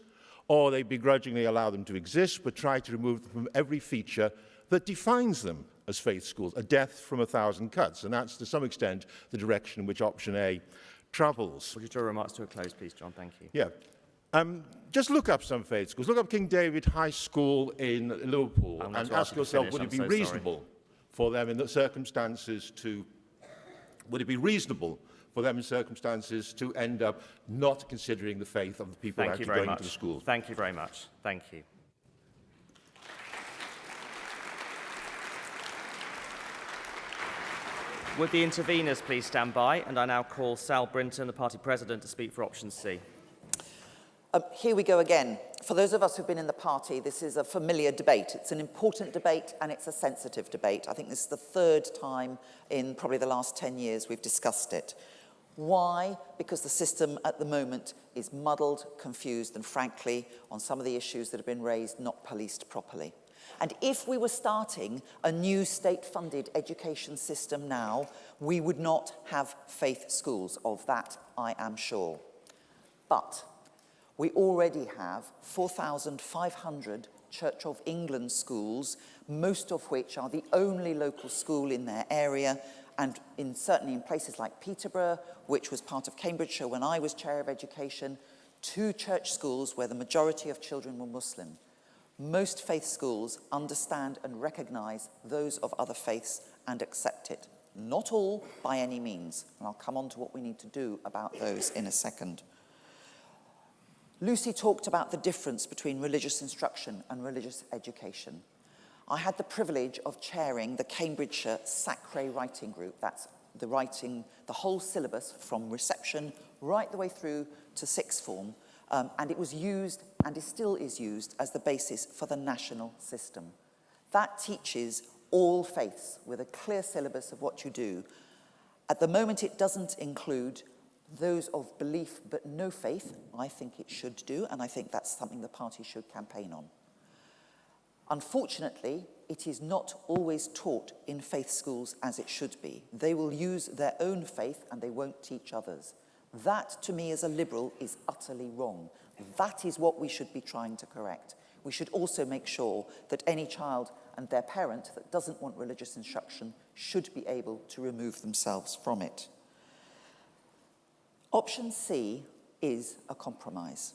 or they begrudgingly allow them to exist, but try to remove them from every feature that defines them as faith schools, a death from 1,000 cuts. And that's, to some extent, the direction in which option A travels. Would you draw remarks to a close, please, John? Thank you. Yeah. Just look up some faith schools. Look up King David High School in Liverpool and ask yourself, would it be reasonable for them in the circumstances to, end up not considering the faith of the people who are actually going to the school? Thank you very much. Thank you. Would the interveners please stand by? And I now call Sal Brinton, the party president, to speak for option C. Here we go again. For those of us who've been in the party, this is a familiar debate. It's an important debate and it's a sensitive debate. I think this is the third time in probably the last 10 years we've discussed it. Why? Because the system at the moment is muddled, confused, and frankly, on some of the issues that have been raised, not policed properly. And if we were starting a new state-funded education system now, we would not have faith schools. Of that, I am sure. But we already have 4,500 Church of England schools, most of which are the only local school in their area, and certainly in places like Peterborough, which was part of Cambridgeshire when I was Chair of Education, 2 church schools where the majority of children were Muslim. Most faith schools understand and recognise those of other faiths and accept it. Not all, by any means. And I'll come on to what we need to do about those in a second. Lucy talked about the difference between religious instruction and religious education. I had the privilege of chairing the Cambridgeshire Sacre Writing Group. That's the whole syllabus from reception right the way through to sixth form. And it was used, and it still is used, as the basis for the national system. That teaches all faiths with a clear syllabus of what you do. At the moment, it doesn't include those of belief but no faith. I think it should do, and I think that's something the party should campaign on. Unfortunately, it is not always taught in faith schools as it should be. They will use their own faith and they won't teach others. That, to me, as a Liberal, is utterly wrong. That is what we should be trying to correct. We should also make sure that any child and their parent that doesn't want religious instruction should be able to remove themselves from it. Option C is a compromise.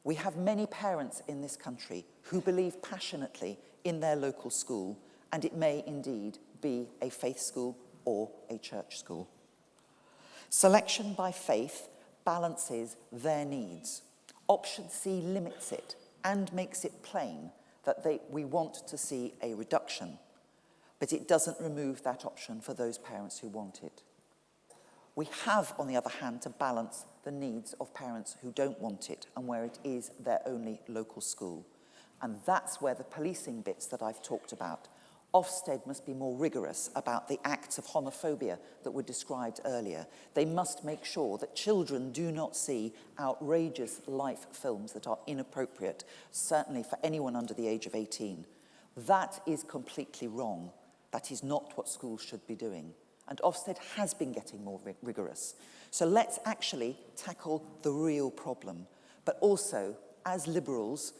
We have many parents in this country who believe passionately in their local school, and it may indeed be a faith school or a church school. Selection by faith balances their needs. Option C limits it and makes it plain that we want to see a reduction, but it doesn't remove that option for those parents who want it. We have, on the other hand, to balance the needs of parents who don't want it and where it is their only local school. And that's where the policing bits that I've talked about. Ofsted must be more rigorous about the acts of homophobia that were described earlier. They must make sure that children do not see outrageous life films that are inappropriate, certainly for anyone under the age of 18. That is completely wrong. That is not what schools should be doing. And Ofsted has been getting more rigorous. So let's actually tackle the real problem. But also, as Liberals,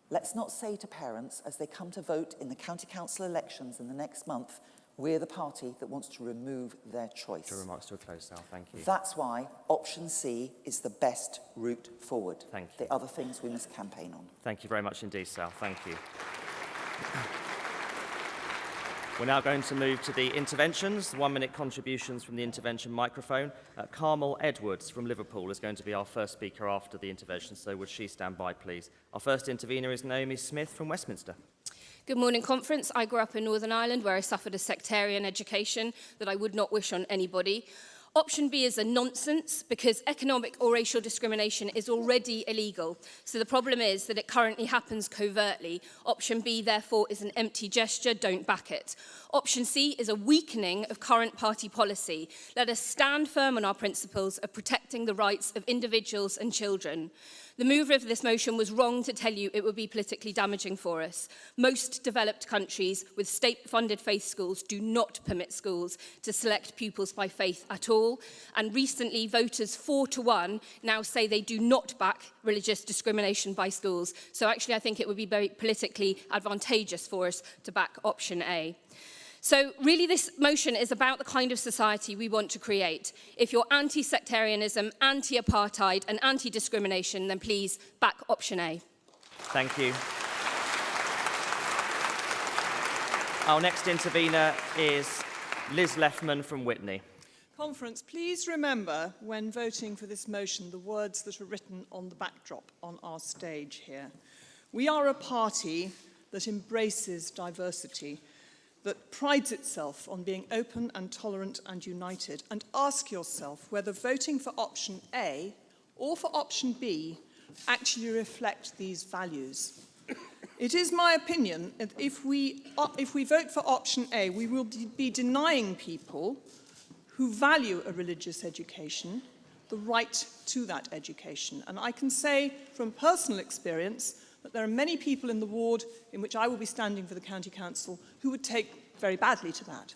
let's not say to parents as they come to vote in the county council elections in the next month, we're the party that wants to remove their choice. Your remarks to a close, Sal. Thank you. That's why option C is the best route forward. Thank you. The other things we must campaign on. Thank you very much indeed, Sal. Thank you. We're now going to move to the interventions, 1-minute contributions from the intervention microphone. Carmel Edwards from Liverpool is going to be our first speaker after the intervention, so would she stand by, please? Our first intervener is Naomi Smith from Westminster. Good morning, Conference. I grew up in Northern Ireland where I suffered a sectarian education that I would not wish on anybody. Option B is a nonsense because economic or racial discrimination is already illegal. So the problem is that it currently happens covertly. Option B, therefore, is an empty gesture. Don't back it. Option C is a weakening of current party policy. Let us stand firm on our principles of protecting the rights of individuals and children. The mover of this motion was wrong to tell you it would be politically damaging for us. Most developed countries with state-funded faith schools do not permit schools to select pupils by faith at all. And recently, voters 4-1 now say they do not back religious discrimination by schools. So actually, I think it would be very politically advantageous for us to back option A. So really this motion is about the kind of society we want to create. If you're anti-sectarianism, anti-apartheid and anti-discrimination, then please back option A. Thank you. Our next intervener is Liz Leffman from Witney. Conference, please remember when voting for this motion the words that are written on the backdrop on our stage here. We are a party that embraces diversity. that prides itself on being open and tolerant and united, and ask yourself whether voting for option A or for option B actually reflect these values. It is my opinion that if we vote for option A, we will be denying people who value a religious education the right to that education. And I can say from personal experience that there are many people in the ward in which I will be standing for the County Council who would take very badly to that.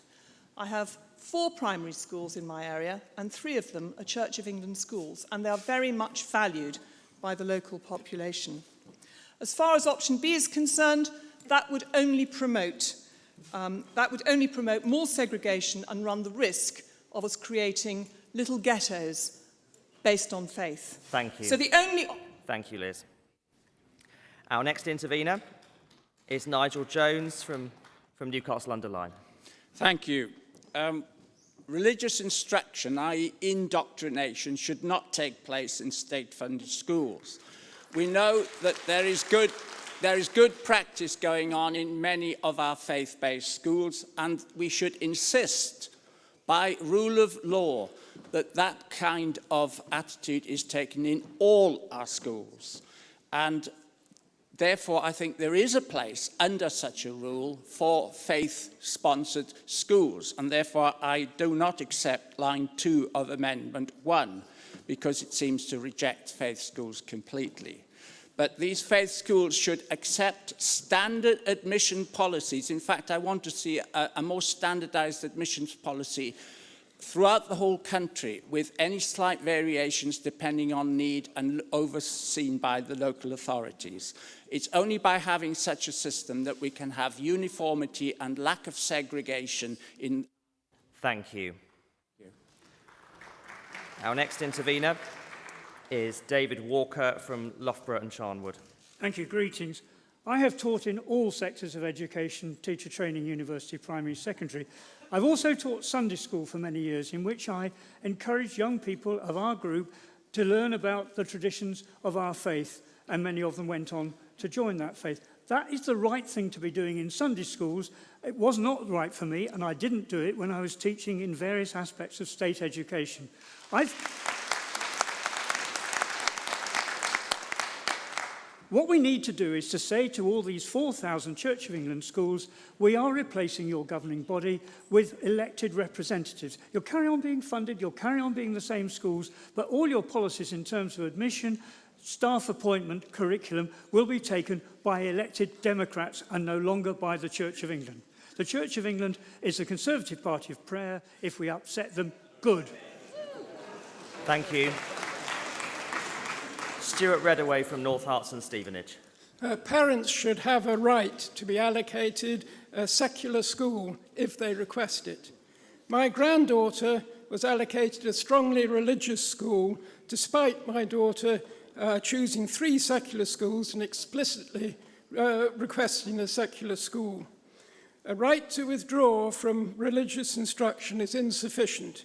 I have 4 primary schools in my area, and 3 of them are Church of England schools, and they are very much valued by the local population. As far as option B is concerned, that would only promote more segregation and run the risk of us creating little ghettos based on faith. Thank you. So the only... Thank you, Liz. Our next intervener is Nigel Jones from Newcastle-under-Lyme. Thank you. Religious instruction, i.e. indoctrination, should not take place in state-funded schools. We know that there is good practice going on in many of our faith-based schools, and we should insist, by rule of law, that that kind of attitude is taken in all our schools. And therefore, I think there is a place under such a rule for faith-sponsored schools, and therefore I do not accept line 2 of Amendment 1, because it seems to reject faith schools completely. But these faith schools should accept standard admission policies. In fact, I want to see a more standardized admissions policy throughout the whole country, with any slight variations depending on need and overseen by the local authorities. It's only by having such a system that we can have uniformity and lack of segregation in... Thank you. Our next intervener is David Walker from Loughborough and Charnwood. Thank you. Greetings. I have taught in all sectors of education, teacher training, university, primary, secondary. I've also taught Sunday school for many years, in which I encourage young people of our group to learn about the traditions of our faith, and many of them went on to join that faith. That is the right thing to be doing in Sunday schools. It was not right for me, and I didn't do it when I was teaching in various aspects of state education. What we need to do is to say to all these 4,000 Church of England schools, we are replacing your governing body with elected representatives. You'll carry on being funded, you'll carry on being the same schools, but all your policies in terms of admission, staff appointment, curriculum will be taken by elected Democrats and no longer by the Church of England. The Church of England is the Conservative Party of prayer. If we upset them, good. Thank you. Stuart Redaway from North Herts and Stevenage. Parents should have a right to be allocated a secular school if they request it. My granddaughter was allocated a strongly religious school, despite my daughter choosing 3 secular schools and explicitly requesting a secular school. A right to withdraw from religious instruction is insufficient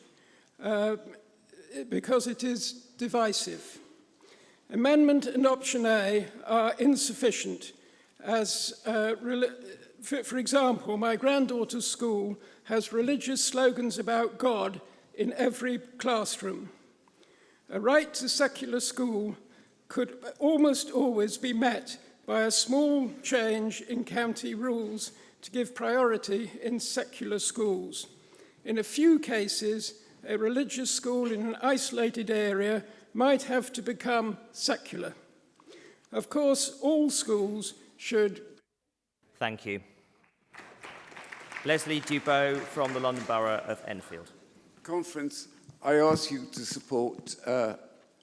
because it is divisive. Amendment and option A are insufficient as, for example, my granddaughter's school has religious slogans about God in every classroom. A right to secular school could almost always be met by a small change in county rules to give priority in secular schools. In a few cases, a religious school in an isolated area might have to become secular. Of course, all schools should... Thank you. Leslie Dubow from the London Borough of Enfield. Conference, I ask you to support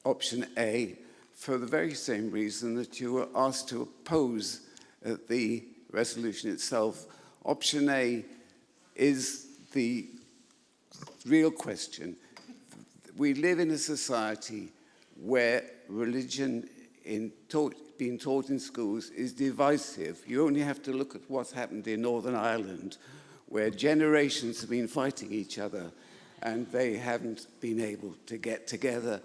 option A for the very same reason that you were asked to oppose the resolution itself. Option A is the real question. We live in a society where religion being taught in schools is divisive. You only have to look at what's happened in Northern Ireland, where generations have been fighting each other and they haven't been able to get together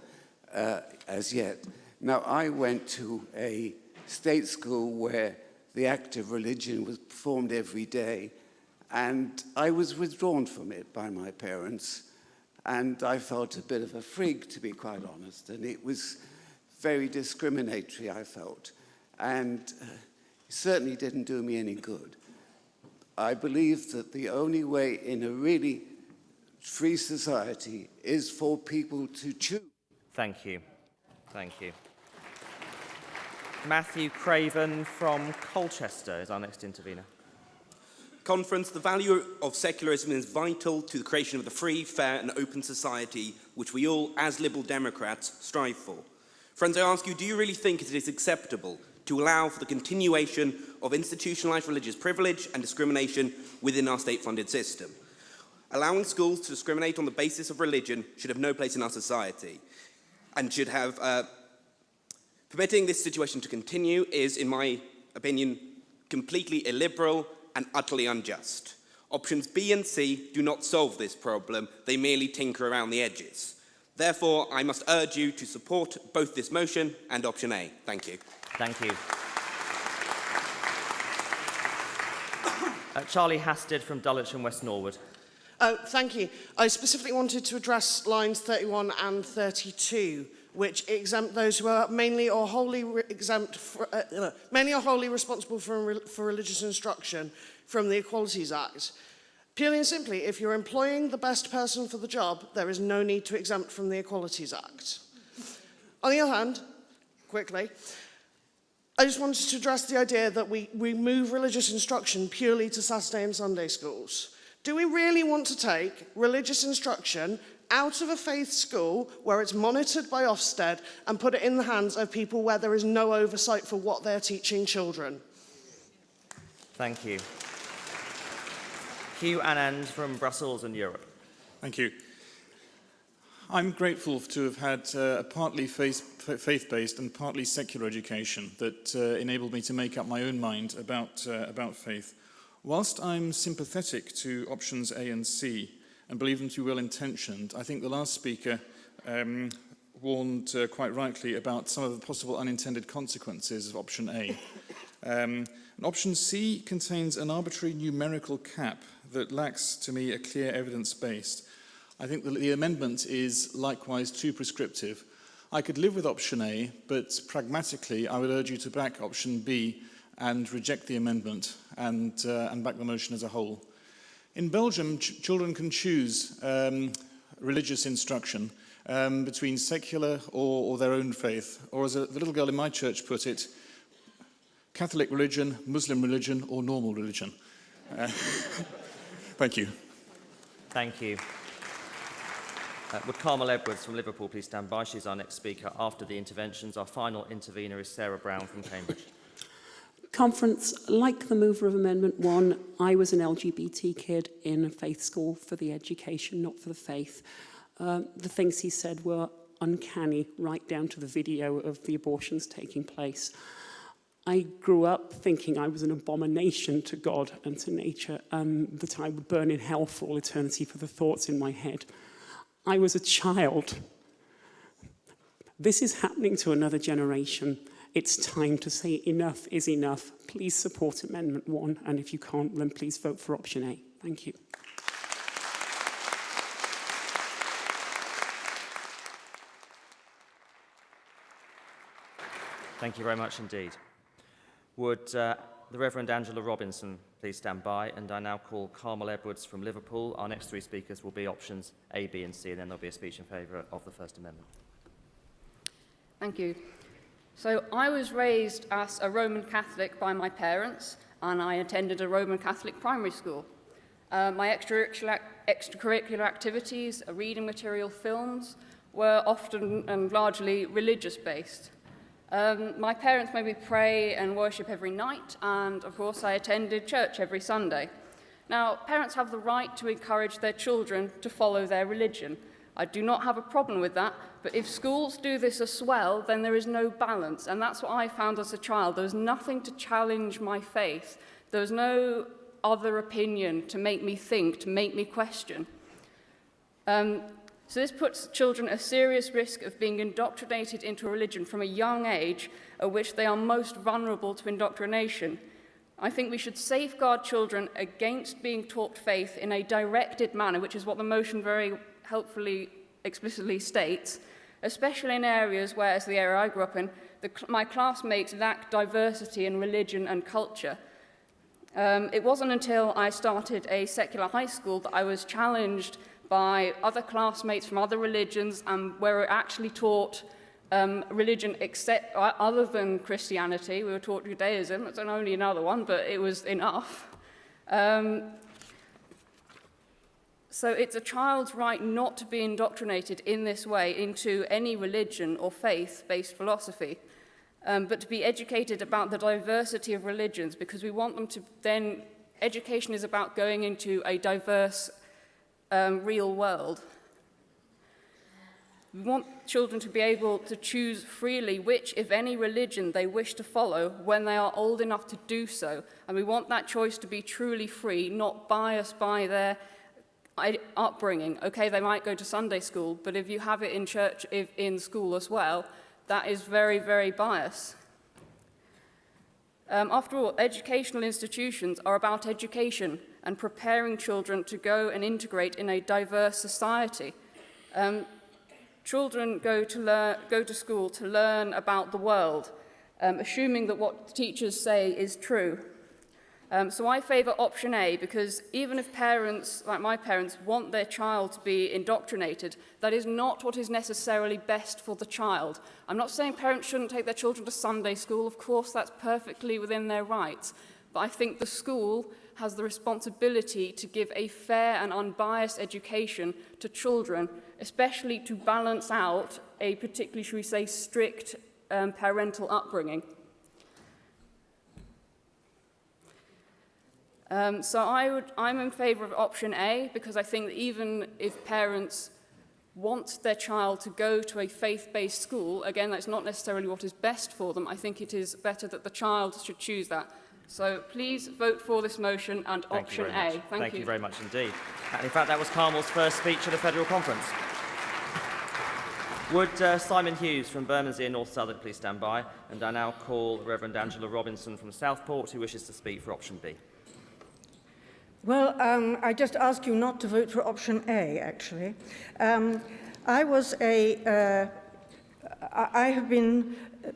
as yet. Now, I went to a state school where the act of religion was performed every day, And I was withdrawn from it by my parents, and I felt a bit of a freak, to be quite honest, and it was very discriminatory, I felt, and it certainly didn't do me any good. I believe that the only way in a really free society is for people to choose. Thank you. Thank you. Matthew Craven from Colchester is our next intervener. Conference, the value of secularism is vital to the creation of the free, fair and open society which we all, as Liberal Democrats, strive for. Friends, I ask you, do you really think it is acceptable to allow for the continuation of institutionalised religious privilege and discrimination within our state-funded system? Allowing schools to discriminate on the basis of religion should have no place in our society, and should have... permitting this situation to continue is, in my opinion, completely illiberal and utterly unjust. Options B and C do not solve this problem, they merely tinker around the edges. Therefore, I must urge you to support both this motion and option A. Thank you. Thank you. Charlie Hasted from Dulwich and West Norwood. Thank you. I specifically wanted to address lines 31 and 32, which exempt those who are mainly or wholly responsible for religious instruction from the Equalities Act. Purely and simply, if you're employing the best person for the job, there is no need to exempt from the Equalities Act. On the other hand, quickly, I just wanted to address the idea that we move religious instruction purely to Saturday and Sunday schools. Do we really want to take religious instruction out of a faith school where it's monitored by Ofsted and put it in the hands of people where there is no oversight for what they're teaching children? Thank you. Hugh Anand from Brussels and Europe. Thank you. I'm grateful to have had a partly faith-based and partly secular education that enabled me to make up my own mind about faith. Whilst I'm sympathetic to options A and C and believe them to be well-intentioned, I think the last speaker warned quite rightly about some of the possible unintended consequences of option A. And option C contains an arbitrary numerical cap that lacks, to me, a clear evidence-based. I think the amendment is likewise too prescriptive. I could live with option A, but pragmatically I would urge you to back option B and reject the amendment and back the motion as a whole. In Belgium, children can choose religious instruction between secular or their own faith, or as the little girl in my church put it, Catholic religion, Muslim religion, or normal religion. Thank you. Thank you. Would Carmel Edwards from Liverpool please stand by? She's our next speaker after the interventions. Our final intervener is Sarah Brown from Cambridge. Conference, like the mover of Amendment 1, I was an LGBT kid in a faith school for the education, not for the faith. The things he said were uncanny, right down to the video of the abortions taking place. I grew up thinking I was an abomination to God and to nature, that I would burn in hell for all eternity for the thoughts in my head. I was a child. This is happening to another generation. It's time to say enough is enough. Please support Amendment 1, and if you can't, then please vote for option A. Thank you. Thank you very much indeed. Would the Reverend Angela Robinson please stand by? And I now call Carmel Edwards from Liverpool. Our next three speakers will be options A, B and C, and then there'll be a speech in favour of the First Amendment. Thank you. So I was raised as a Roman Catholic by my parents, and I attended a Roman Catholic primary school. My extracurricular activities, reading material, films, were often and largely religious-based. My parents made me pray and worship every night, and of course I attended church every Sunday. Now, parents have the right to encourage their children to follow their religion. I do not have a problem with that, but if schools do this as well, then there is no balance, and that's what I found as a child. There was nothing to challenge my faith. There was no other opinion to make me think, to make me question. So this puts children at a serious risk of being indoctrinated into a religion from a young age, at which they are most vulnerable to indoctrination. I think we should safeguard children against being taught faith in a directed manner, which is what the motion very helpfully, explicitly states, especially in areas where, as the area I grew up in, my classmates lack diversity in religion and culture. It wasn't until I started a secular high school that I was challenged by other classmates from other religions and where we're actually taught religion except, other than Christianity. We were taught Judaism, it's only another one, but it was enough. So it's a child's right not to be indoctrinated in this way into any religion or faith-based philosophy, but to be educated about the diversity of religions, because we want them to then, education is about going into a diverse real world. We want children to be able to choose freely which, if any, religion they wish to follow when they are old enough to do so. And we want that choice to be truly free, not biased by their upbringing. Okay, they might go to Sunday school, but if you have it in church, in school as well, that is very, very biased. After all, educational institutions are about education and preparing children to go and integrate in a diverse society. Children go to school to learn about the world, assuming that what teachers say is true. So I favour option A, because even if parents, like my parents, want their child to be indoctrinated, that is not what is necessarily best for the child. I'm not saying parents shouldn't take their children to Sunday school. Of course, that's perfectly within their rights. But I think the school has the responsibility to give a fair and unbiased education to children, especially to balance out a particularly, should we say, strict parental upbringing. So I'm in favour of option A, because I think that even if parents want their child to go to a faith-based school, again, that's not necessarily what is best for them. I think it is better that the child should choose that. So please vote for this motion and option A. Thank you very much indeed. And in fact, that was Carmel's first speech at a federal conference. Would Simon Hughes from Bermondsey in North Southwark please stand by? And I now call Reverend Angela Robinson from Southport, who wishes to speak for option B. Well, I just ask you not to vote for option A, actually. I have been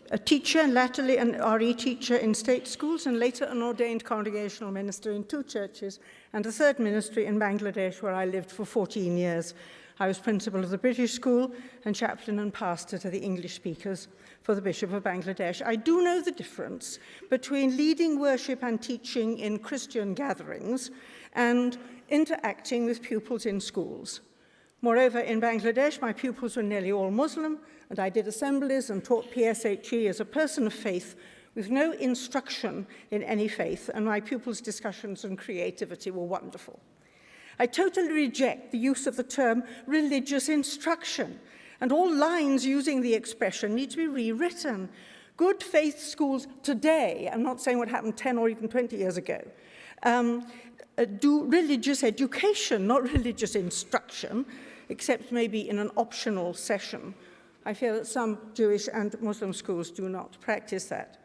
a teacher, latterly an RE teacher in state schools, and later an ordained congregational minister in 2 churches, and a third ministry in Bangladesh, where I lived for 14 years. I was principal of the British school and chaplain and pastor to the English speakers for the Bishop of Bangladesh. I do know the difference between leading worship and teaching in Christian gatherings and interacting with pupils in schools. Moreover, in Bangladesh, my pupils were nearly all Muslim, and I did assemblies and taught PSHE as a person of faith with no instruction in any faith, and my pupils' discussions and creativity were wonderful. I totally reject the use of the term religious instruction, and all lines using the expression need to be rewritten. Good faith schools today, I'm not saying what happened 10 or even 20 years ago, do religious education, not religious instruction, except maybe in an optional session. I fear that some Jewish and Muslim schools do not practice that.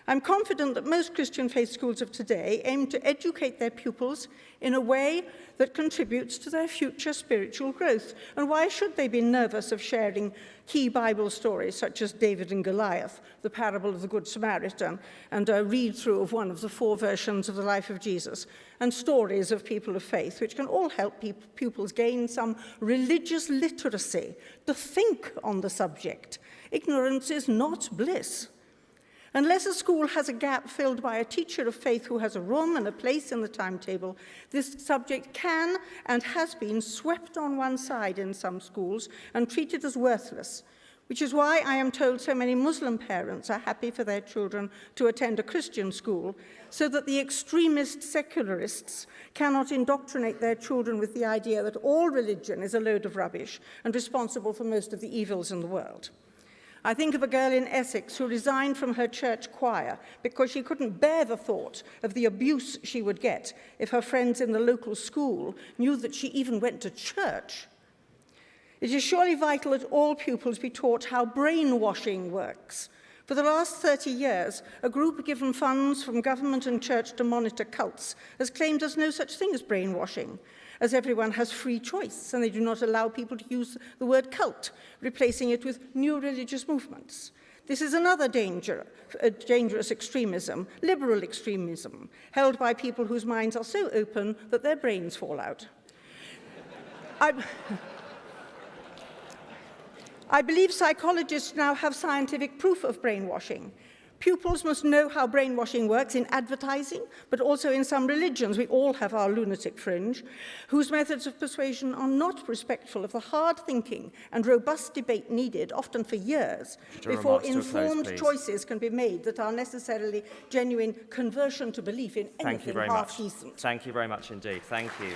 I'm confident that most Christian faith schools of today aim to educate their pupils in a way that contributes to their future spiritual growth. And why should they be nervous of sharing key Bible stories such as David and Goliath, the parable of the Good Samaritan, and a read-through of one of the 4 versions of the life of Jesus, and stories of people of faith, which can all help pupils gain some religious literacy to think on the subject. Ignorance is not bliss. Unless a school has a gap filled by a teacher of faith who has a room and a place in the timetable, this subject can and has been swept on one side in some schools and treated as worthless, which is why I am told so many Muslim parents are happy for their children to attend a Christian school, so that the extremist secularists cannot indoctrinate their children with the idea that all religion is a load of rubbish and responsible for most of the evils in the world. I think of a girl in Essex who resigned from her church choir because she couldn't bear the thought of the abuse she would get if her friends in the local school knew that she even went to church. It is surely vital that all pupils be taught how brainwashing works, For the last 30 years, a group given funds from government and church to monitor cults has claimed there's no such thing as brainwashing, as everyone has free choice, and they do not allow people to use the word cult, replacing it with new religious movements. This is another dangerous extremism, liberal extremism, held by people whose minds are so open that their brains fall out. I believe psychologists now have scientific proof of brainwashing. Pupils must know how brainwashing works in advertising, but also in some religions. We all have our lunatic fringe, whose methods of persuasion are not respectful of the hard thinking and robust debate needed, often for years, before informed choices can be made that are necessarily genuine conversion to belief in anything half decent. Thank you very much indeed. Thank you.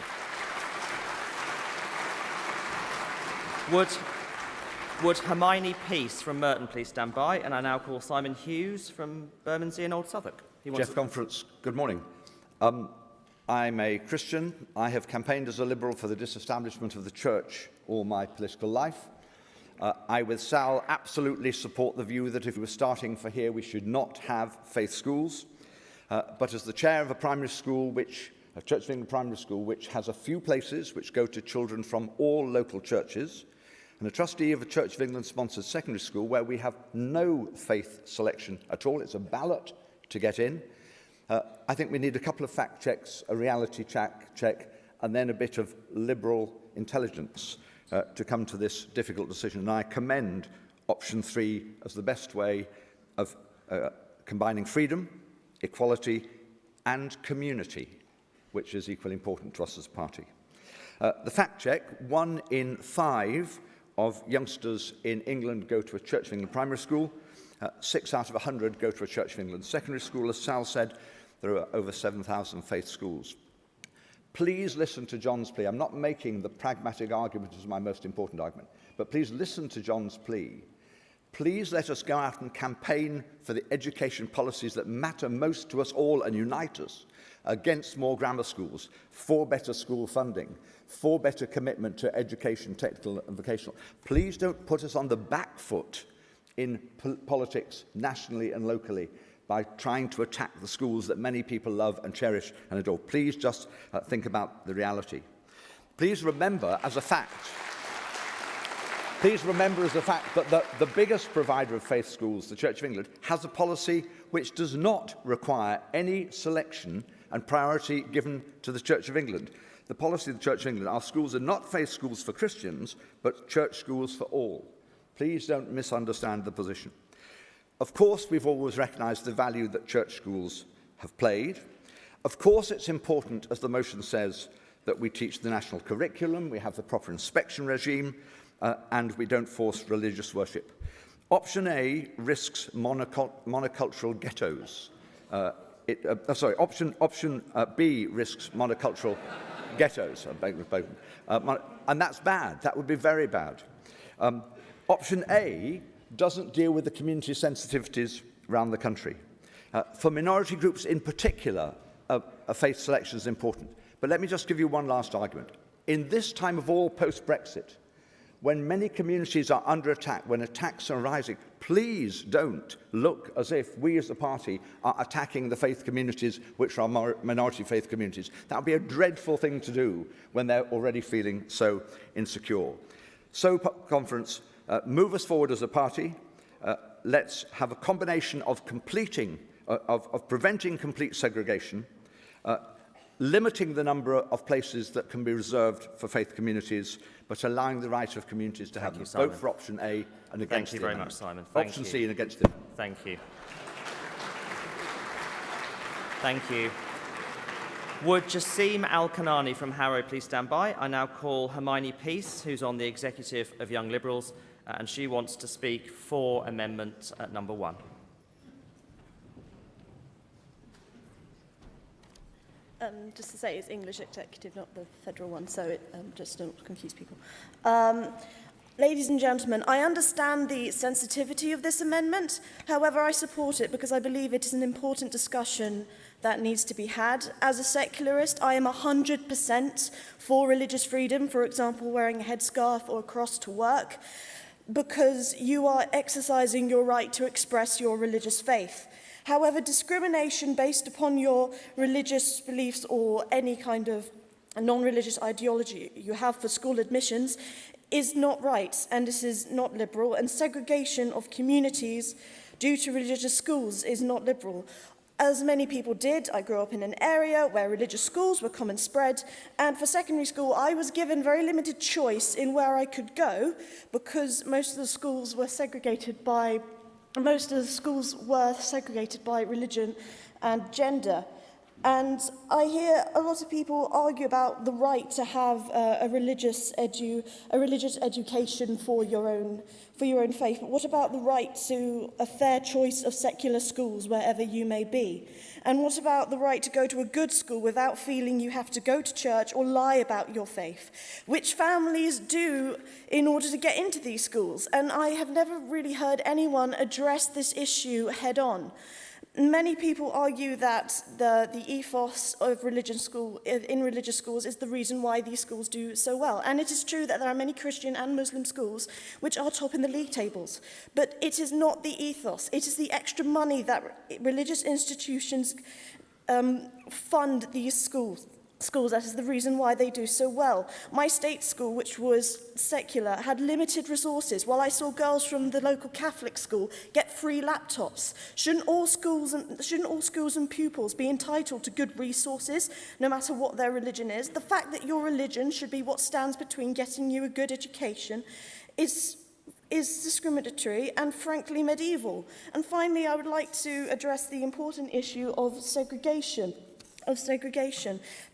Would Hermione Peace from Merton please stand by? And I now call Simon Hughes from Bermondsey and Old Southwark. Jeff Conference, good morning. I'm a Christian. I have campaigned as a Liberal for the disestablishment of the Church all my political life. I, with Sal, absolutely support the view that if we were starting for here, we should not have faith schools. But as the chair of a primary school, a Church of England primary school, which has a few places which go to children from all local churches, and a trustee of a Church of England-sponsored secondary school where we have no faith selection at all. It's a ballot to get in. I think we need a couple of fact checks, a reality check, and then a bit of liberal intelligence to come to this difficult decision. And I commend option 3 as the best way of combining freedom, equality, and community, which is equally important to us as a party. The fact check, 1 in 5 of youngsters in England go to a Church of England primary school. 6 out of 100 go to a Church of England secondary school. As Sal said, there are over 7,000 faith schools. Please listen to John's plea. I'm not making the pragmatic argument as my most important argument, but please listen to John's plea. Please let us go out and campaign for the education policies that matter most to us all and unite us against more grammar schools, for better school funding, for better commitment to education, technical and vocational. Please don't put us on the back foot in politics nationally and locally by trying to attack the schools that many people love and cherish and adore. Please just think about the reality. Please remember as a fact that the biggest provider of faith schools, the Church of England, has a policy which does not require any selection and priority given to the Church of England. The policy of the Church of England, our schools are not faith schools for Christians, but church schools for all. Please don't misunderstand the position. Of course, we've always recognised the value that church schools have played. Of course, it's important, as the motion says, that we teach the national curriculum, we have the proper inspection regime, and we don't force religious worship. Option A risks monocultural ghettos. Option B risks monocultural ghettos. I beg your pardon. And that's bad. That would be very bad. Option A doesn't deal with the community sensitivities around the country. For minority groups in particular, a faith selection is important. But let me just give you one last argument. In this time of all post-Brexit, when many communities are under attack, when attacks are rising, please don't look as if we as a party are attacking the faith communities which are minority faith communities. That would be a dreadful thing to do when they're already feeling so insecure. So, conference, move us forward as a party. Let's have a combination of preventing complete segregation, limiting the number of places that can be reserved for faith communities, but allowing the right of communities to have them. Vote for option A and against the Thank you very much, Simon. Option C and against it. Thank you. Thank you. Would Jassim Al-Kanani from Harrow please stand by? I now call Hermione Peace, who's on the executive of Young Liberals, and she wants to speak for amendment number 1. Just to say, it's English executive, not the federal one, so it just don't confuse people. Ladies and gentlemen, I understand the sensitivity of this amendment. However, I support it because I believe it is an important discussion that needs to be had. As a secularist, I am 100% for religious freedom, for example, wearing a headscarf or a cross to work. because you are exercising your right to express your religious faith. However, discrimination based upon your religious beliefs or any kind of non-religious ideology you have for school admissions is not right, and this is not liberal, and segregation of communities due to religious schools is not liberal. As many people did, I grew up in an area where religious schools were common spread, and for secondary school I was given very limited choice in where I could go because most of the schools were segregated by religion and gender. And I hear a lot of people argue about the right to have a religious education for your own faith. But what about the right to a fair choice of secular schools wherever you may be? And what about the right to go to a good school without feeling you have to go to church or lie about your faith? Which families do in order to get into these schools? And I have never really heard anyone address this issue head on. Many people argue that the ethos of religious schools is the reason why these schools do so well. And it is true that there are many Christian and Muslim schools which are top in the league tables. But it is not the ethos. It is the extra money that religious institutions fund these schools. That is the reason why they do so well. My state school, which was secular, had limited resources, while I saw girls from the local Catholic school get free laptops. Shouldn't all schools and pupils be entitled to good resources, no matter what their religion is? The fact that your religion should be what stands between getting you a good education is discriminatory and frankly medieval. And finally, I would like to address the important issue of segregation.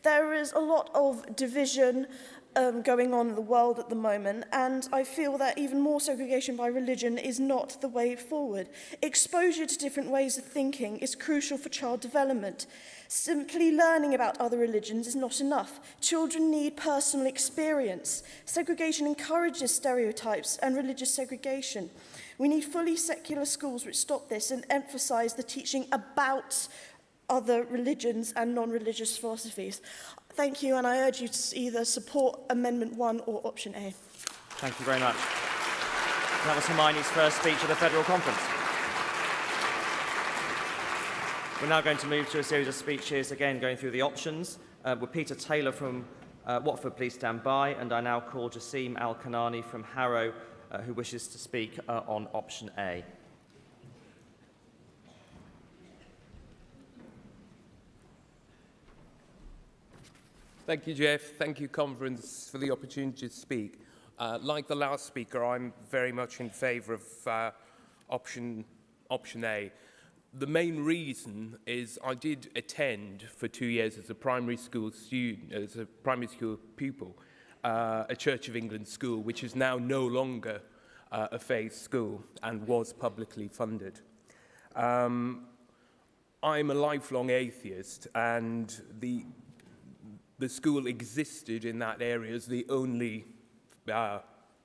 There is a lot of division going on in the world at the moment, and I feel that even more segregation by religion is not the way forward. Exposure to different ways of thinking is crucial for child development. Simply learning about other religions is not enough. Children need personal experience. Segregation encourages stereotypes and religious segregation. We need fully secular schools which stop this and emphasize the teaching about other religions and non-religious philosophies. Thank you, and I urge you to either support Amendment 1 or Option A. Thank you very much. That was Hermione's first speech at the Federal Conference. We're now going to move to a series of speeches, again going through the options. With Peter Taylor from Watford, please stand by, and I now call Jassim Al-Kanani from Harrow, who wishes to speak on Option A. Thank you, Jeff. Thank you, Conference, for the opportunity to speak. Like the last speaker, I'm very much in favour of option A. The main reason is I did attend for 2 years as a primary school student, as a primary school pupil, a Church of England school, which is now no longer a faith school and was publicly funded. I'm a lifelong atheist, and the school existed in that area as the only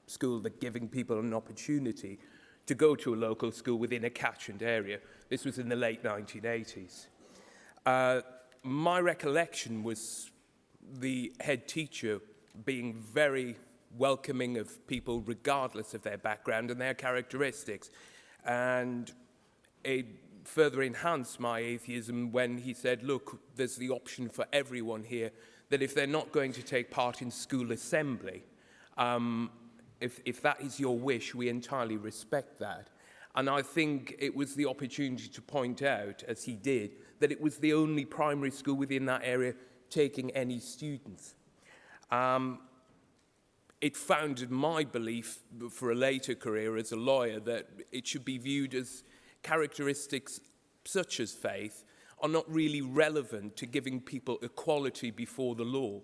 school that giving people an opportunity to go to a local school within a catchment area. This was in the late 1980s. My recollection was the head teacher being very welcoming of people regardless of their background and their characteristics. And it further enhanced my atheism when he said, look, there's the option for everyone here that if they're not going to take part in school assembly, if that is your wish, we entirely respect that. And I think it was the opportunity to point out, as he did, that it was the only primary school within that area taking any students. It founded my belief for a later career as a lawyer that it should be viewed as characteristics such as faith are not really relevant to giving people equality before the law.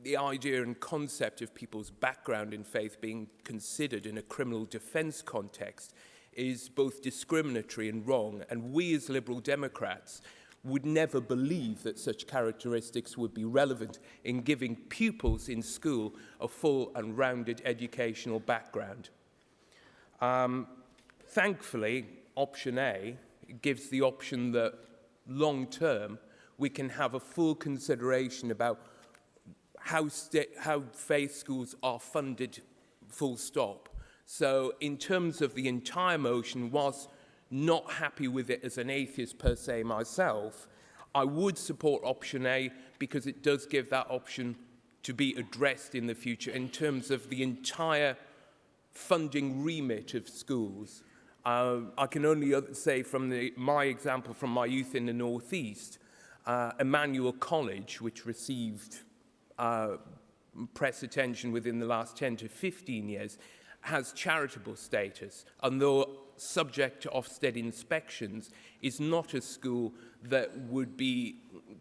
The idea and concept of people's background in faith being considered in a criminal defence context is both discriminatory and wrong, and we as Liberal Democrats would never believe that such characteristics would be relevant in giving pupils in school a full and rounded educational background. Thankfully, Option A gives the option that long-term we can have a full consideration about how faith schools are funded, full stop, So in terms of the entire motion, whilst not happy with it as an atheist per se myself, I would support option A because it does give that option to be addressed in the future in terms of the entire funding remit of schools. I can only say from my example from my youth in the Northeast, Emmanuel College, which received press attention within the last 10 to 15 years, has charitable status, and though subject to Ofsted inspections, is not a school that would be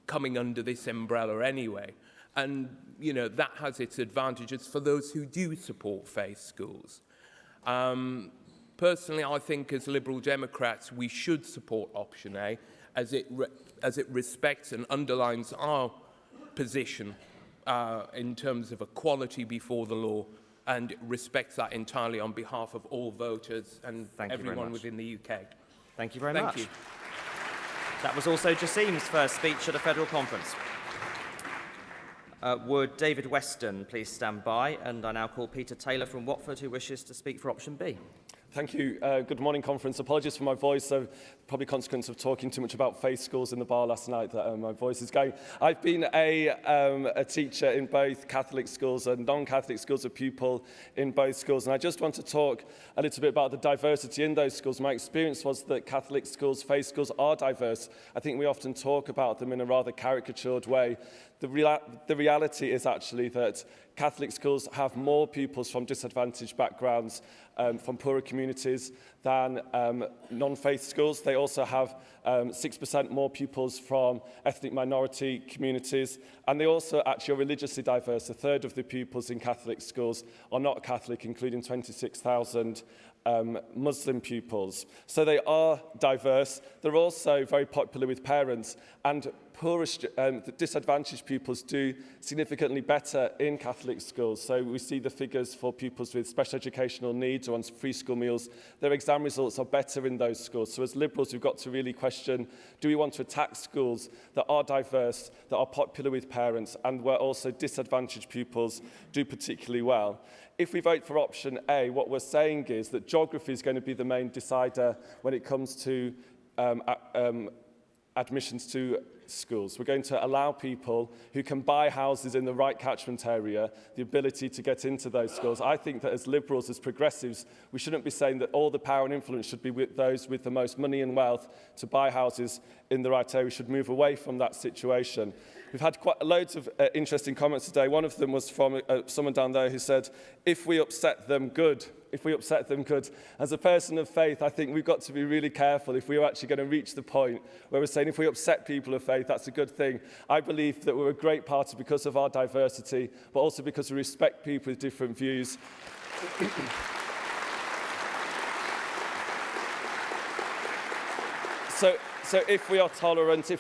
coming under this umbrella anyway. And, you know, that has its advantages for those who do support faith schools. Personally, I think as Liberal Democrats, we should support option A as it respects and underlines our position in terms of equality before the law, and respects that entirely on behalf of all voters and everyone within the UK. Thank you very much. Thank you. That was also Jasim's first speech at a federal conference. Would David Weston please stand by? And I now call Peter Taylor from Watford, who wishes to speak for option B. Thank you. Good morning, conference. Apologies for my voice. So probably consequence of talking too much about faith schools in the bar last night that my voice is going. I've been a teacher in both Catholic schools and non-Catholic schools, a pupil in both schools. And I just want to talk a little bit about the diversity in those schools. My experience was that Catholic schools, faith schools are diverse. I think we often talk about them in a rather caricatured way. The reality is actually that Catholic schools have more pupils from disadvantaged backgrounds, from poorer communities than non-faith schools. They also have 6% more pupils from ethnic minority communities, and they also actually are religiously diverse. A third of the pupils in Catholic schools are not Catholic, including 26,000 Muslim pupils. So they are diverse. They're also very popular with parents, and poorest, disadvantaged pupils do significantly better in Catholic schools. So we see the figures for pupils with special educational needs or on free school meals. Their exam results are better in those schools. So as Liberals, we've got to really question, do we want to attack schools that are diverse, that are popular with parents, and where also disadvantaged pupils do particularly well? If we vote for option A, what we're saying is that geography is going to be the main decider when it comes to admissions to schools. We're going to allow people who can buy houses in the right catchment area the ability to get into those schools. I think that as Liberals, as progressives, we shouldn't be saying that all the power and influence should be with those with the most money and wealth to buy houses in the right area. We should move away from that situation. We've had quite loads of interesting comments today. One of them was from someone down there who said, if we upset them, good. If we upset them, good. As a person of faith, I think we've got to be really careful if we're actually going to reach the point where we're saying if we upset people of faith, that's a good thing. I believe that we're a great party because of our diversity, but also because we respect people with different views. So if we are tolerant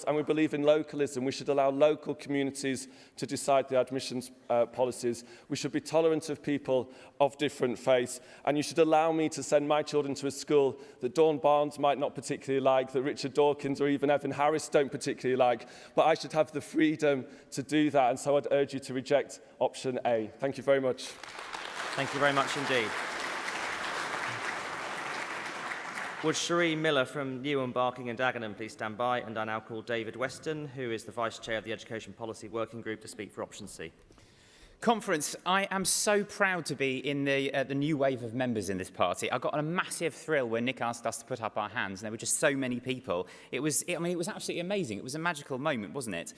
and we believe in localism, we should allow local communities to decide the admissions policies. We should be tolerant of people of different faiths. And you should allow me to send my children to a school that Dawn Barnes might not particularly like, that Richard Dawkins or even Evan Harris don't particularly like. But I should have the freedom to do that. And so I'd urge you to reject option A. Thank you very much. Thank you very much indeed. Would Cherie Miller from Newham, Barking and Dagenham please stand by? And I now call David Weston, who is the Vice Chair of the Education Policy Working Group, to speak for option C. Conference, I am so proud to be in the new wave of members in this party. I got a massive thrill when Nick asked us to put up our hands, and there were just so many people. It was absolutely amazing. It was a magical moment, wasn't it?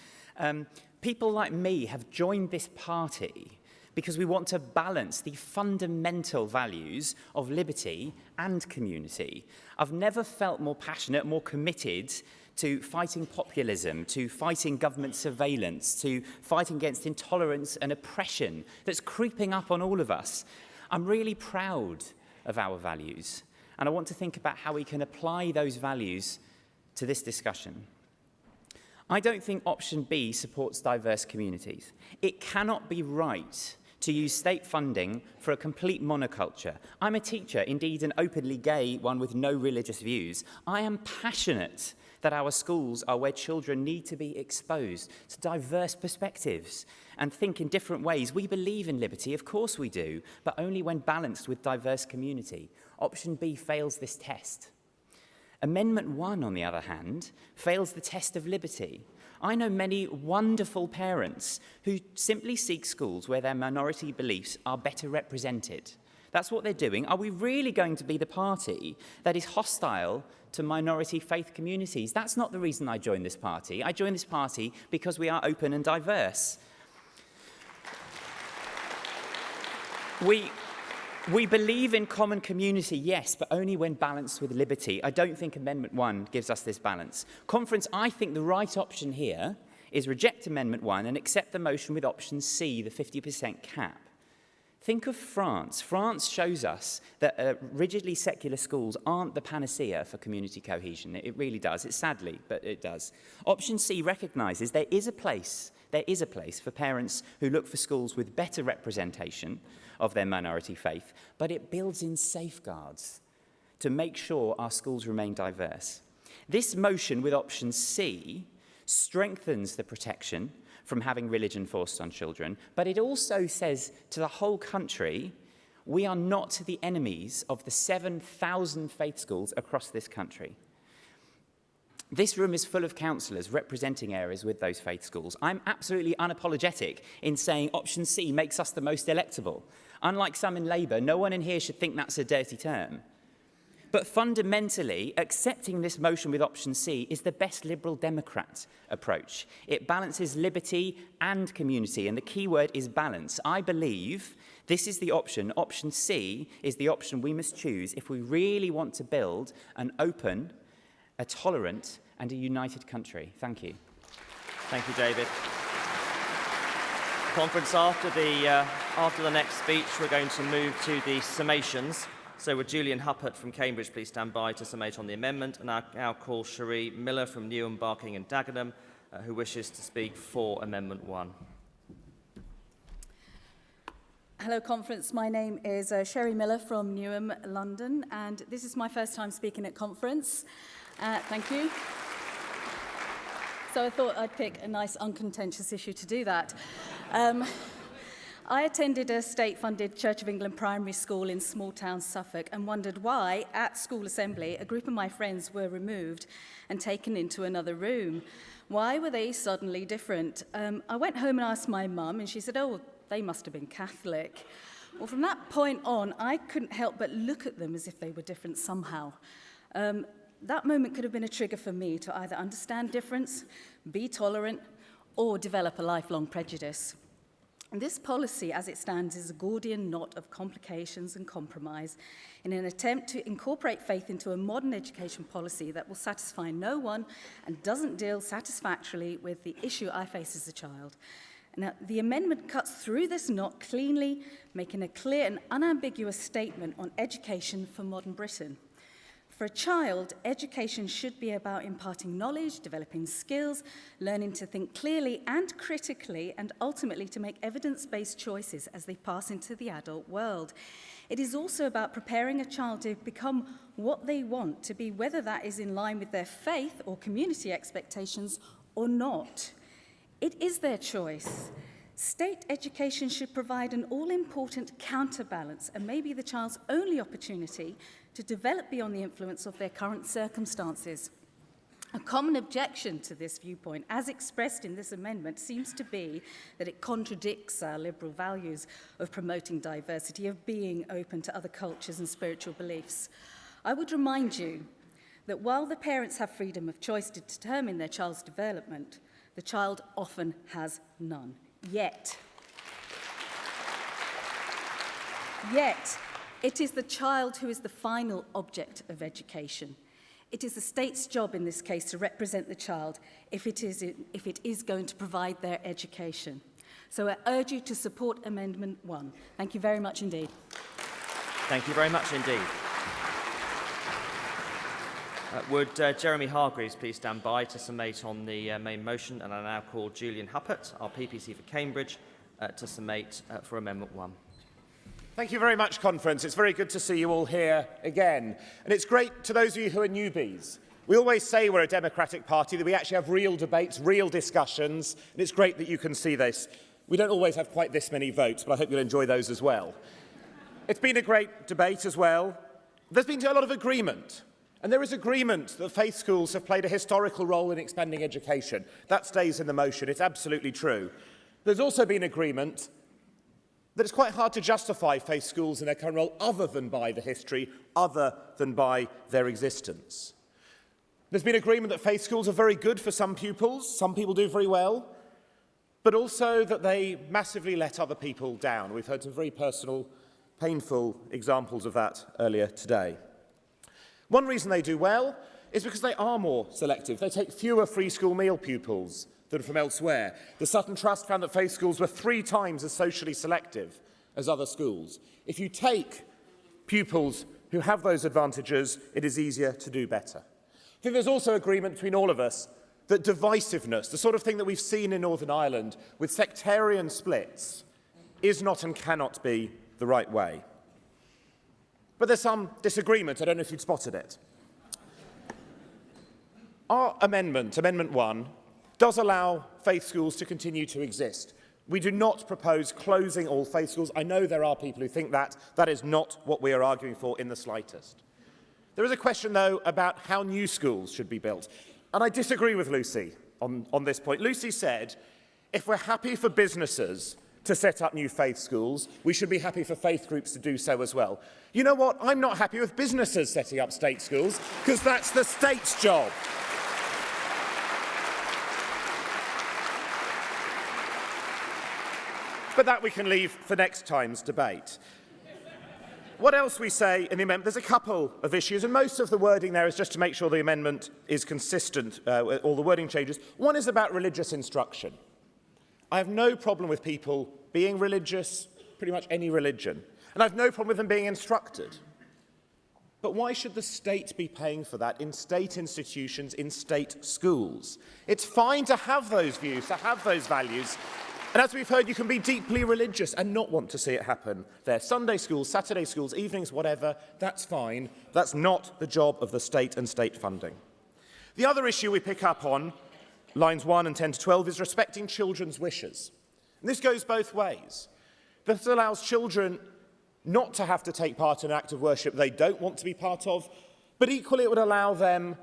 People like me have joined this party because we want to balance the fundamental values of liberty and community. I've never felt more passionate, more committed to fighting populism, to fighting government surveillance, to fighting against intolerance and oppression that's creeping up on all of us. I'm really proud of our values, and I want to think about how we can apply those values to this discussion. I don't think option B supports diverse communities. It cannot be right to use state funding for a complete monoculture. I'm a teacher, indeed an openly gay one with no religious views. I am passionate that our schools are where children need to be exposed to diverse perspectives and think in different ways. We believe in liberty, of course we do, but only when balanced with diverse community. Option B fails this test. Amendment 1, on the other hand, fails the test of liberty. I know many wonderful parents who simply seek schools where their minority beliefs are better represented. That's what they're doing. Are we really going to be the party that is hostile to minority faith communities? That's not the reason I joined this party. I joined this party because we are open and diverse. We believe in common community, yes, but only when balanced with liberty. I don't think Amendment 1 gives us this balance. Conference, I think the right option here is reject Amendment 1 and accept the motion with option C, the 50% cap. Think of France. France shows us that rigidly secular schools aren't the panacea for community cohesion. It really does. It's sadly, but it does. Option C recognises there is a place for parents who look for schools with better representation of their minority faith, but it builds in safeguards to make sure our schools remain diverse. This motion with option C strengthens the protection from having religion forced on children, but it also says to the whole country, we are not the enemies of the 7,000 faith schools across this country. This room is full of councillors representing areas with those faith schools. I'm absolutely unapologetic in saying option C makes us the most electable. Unlike some in Labour, no one in here should think that's a dirty term. But fundamentally, accepting this motion with option C is the best Liberal Democrat approach. It balances liberty and community, and the key word is balance. I believe this is the option. Option C is the option we must choose if we really want to build an open, a tolerant, and a united country. Thank you. Thank you, David. Conference, after the next speech, we're going to move to the summations. So would Julian Huppert from Cambridge please stand by to summate on the amendment, and I'll now call Cherie Miller from Newham, Barking and Dagenham, who wishes to speak for Amendment 1. Hello, Conference. My name is Cherie Miller from Newham, London, and this is my first time speaking at Conference. Thank you. So I thought I'd pick a nice uncontentious issue to do that. I attended a state-funded Church of England primary school in small town Suffolk and wondered why, at school assembly, a group of my friends were removed and taken into another room. Why were they suddenly different? I went home and asked my mum, and she said, oh, they must have been Catholic. Well, from that point on, I couldn't help but look at them as if they were different somehow. That moment could have been a trigger for me to either understand difference, be tolerant, or develop a lifelong prejudice. And this policy, as it stands, is a Gordian knot of complications and compromise in an attempt to incorporate faith into a modern education policy that will satisfy no one and doesn't deal satisfactorily with the issue I face as a child. Now, the amendment cuts through this knot cleanly, making a clear and unambiguous statement on education for modern Britain. For a child, education should be about imparting knowledge, developing skills, learning to think clearly and critically, and ultimately to make evidence-based choices as they pass into the adult world. It is also about preparing a child to become what they want to be, whether that is in line with their faith or community expectations or not. It is their choice. State education should provide an all-important counterbalance and may be the child's only opportunity to develop beyond the influence of their current circumstances. A common objection to this viewpoint, as expressed in this amendment, seems to be that it contradicts our liberal values of promoting diversity, of being open to other cultures and spiritual beliefs. I would remind you that while the parents have freedom of choice to determine their child's development, the child often has none. Yet, it is the child who is the final object of education. It is the state's job in this case to represent the child if it is going to provide their education. So I urge you to support Amendment 1. Thank you very much indeed. Thank you very much indeed. Would Jeremy Hargreaves please stand by to summate on the main motion, and I now call Julian Huppert, our PPC for Cambridge, to summate for Amendment 1. Thank you very much, Conference. It's very good to see you all here again. And it's great to those of you who are newbies We always say we're a democratic party, that we actually have real debates, real discussions, and it's great that you can see this. We don't always have quite this many votes, but I hope you'll enjoy those as well. It's been a great debate as well. There's been a lot of agreement. And there is agreement that faith schools have played a historical role in expanding education. That stays in the motion. It's absolutely true. There's also been agreement that it's quite hard to justify faith schools in their current role other than by the history, other than by their existence. There's been agreement that faith schools are very good for some pupils. Some people do very well. But also that they massively let other people down. We've heard some very personal, painful examples of that earlier today. One reason they do well is because they are more selective. They take fewer free school meal pupils than from elsewhere. The Sutton Trust found that faith schools were 3 times as socially selective as other schools. If you take pupils who have those advantages, it is easier to do better. I think there's also agreement between all of us that divisiveness, the sort of thing that we've seen in Northern Ireland with sectarian splits, is not and cannot be the right way. But there's some disagreement. I don't know if you'd spotted it. Our amendment, Amendment 1, does allow faith schools to continue to exist. We do not propose closing all faith schools. I know there are people who think that. That is not what we are arguing for in the slightest. There is a question, though, about how new schools should be built. And I disagree with Lucy on this point. Lucy said, if we're happy for businesses to set up new faith schools, we should be happy for faith groups to do so as well. You know what? I'm not happy with businesses setting up state schools, because that's the state's job. But that we can leave for next time's debate. What else we say in the amendment? There's a couple of issues, and most of the wording there is just to make sure the amendment is consistent, all the wording changes. One is about religious instruction. I have no problem with people being religious, pretty much any religion, and I have no problem with them being instructed. But why should the state be paying for that in state institutions, in state schools? It's fine to have those views, to have those values. And as we've heard, you can be deeply religious and not want to see it happen there. Sunday schools, Saturday schools, evenings, whatever, that's fine. That's not the job of the state and state funding. The other issue we pick up on, lines 1 and 10 to 12, is respecting children's wishes. And this goes both ways. This allows children not to have to take part in an act of worship they don't want to be part of, but equally it would allow them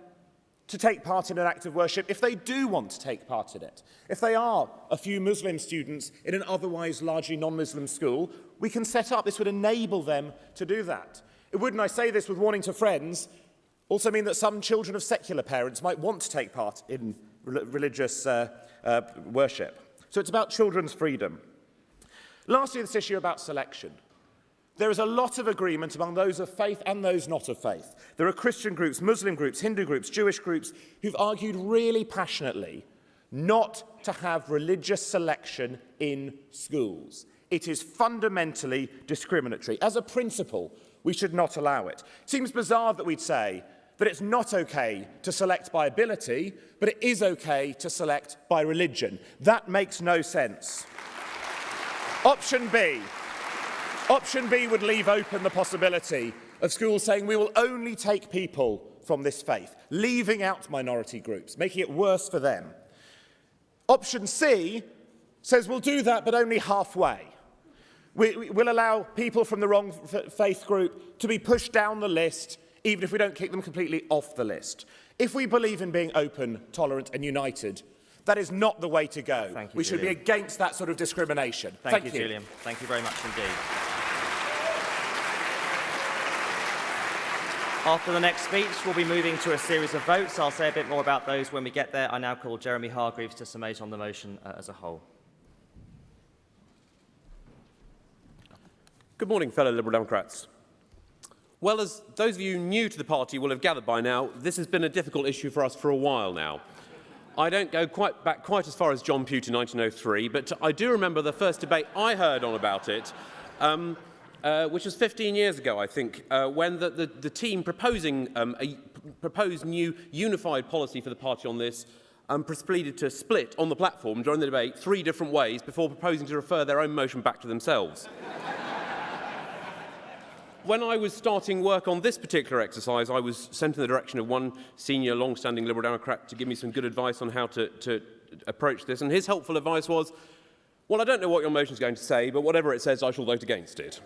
to take part in an act of worship if they do want to take part in it. If they are a few Muslim students in an otherwise largely non-Muslim school, we can set up, this would enable them to do that. It would, and I say this with warning to friends, also mean that some children of secular parents might want to take part in religious worship. So it's about children's freedom. Lastly, this issue about selection. There is a lot of agreement among those of faith and those not of faith. There are Christian groups, Muslim groups, Hindu groups, Jewish groups who've argued really passionately not to have religious selection in schools. It is fundamentally discriminatory. As a principle, we should not allow it. It seems bizarre that we'd say that it's not okay to select by ability, but it is okay to select by religion. That makes no sense. Option B would leave open the possibility of schools saying we will only take people from this faith, leaving out minority groups, making it worse for them. Option C says we'll do that, but only halfway. We'll allow people from the wrong faith group to be pushed down the list, even if we don't kick them completely off the list. If we believe in being open, tolerant and united, that is not the way to go. Thank you, we should Julian. be against that sort of discrimination. Thank you, Julian. Thank you very much indeed. After the next speech, we'll be moving to a series of votes. I'll say a bit more about those when we get there. I now call Jeremy Hargreaves to summate on the motion as a whole. Good morning, fellow Liberal Democrats. Well, as those of you new to the party will have gathered by now, this has been a difficult issue for us for a while now. I don't go back quite as far as John Pugh to 1903, but I do remember the first debate I heard on about it, which was 15 years ago, I think, when the team proposing a proposed new unified policy for the party on this proceeded to split on the platform during the debate 3 different ways before proposing to refer their own motion back to themselves. When I was starting work on this particular exercise, I was sent in the direction of one senior, long-standing Liberal Democrat to give me some good advice on how to approach this. And his helpful advice was, well, I don't know what your motion is going to say, but whatever it says, I shall vote against it.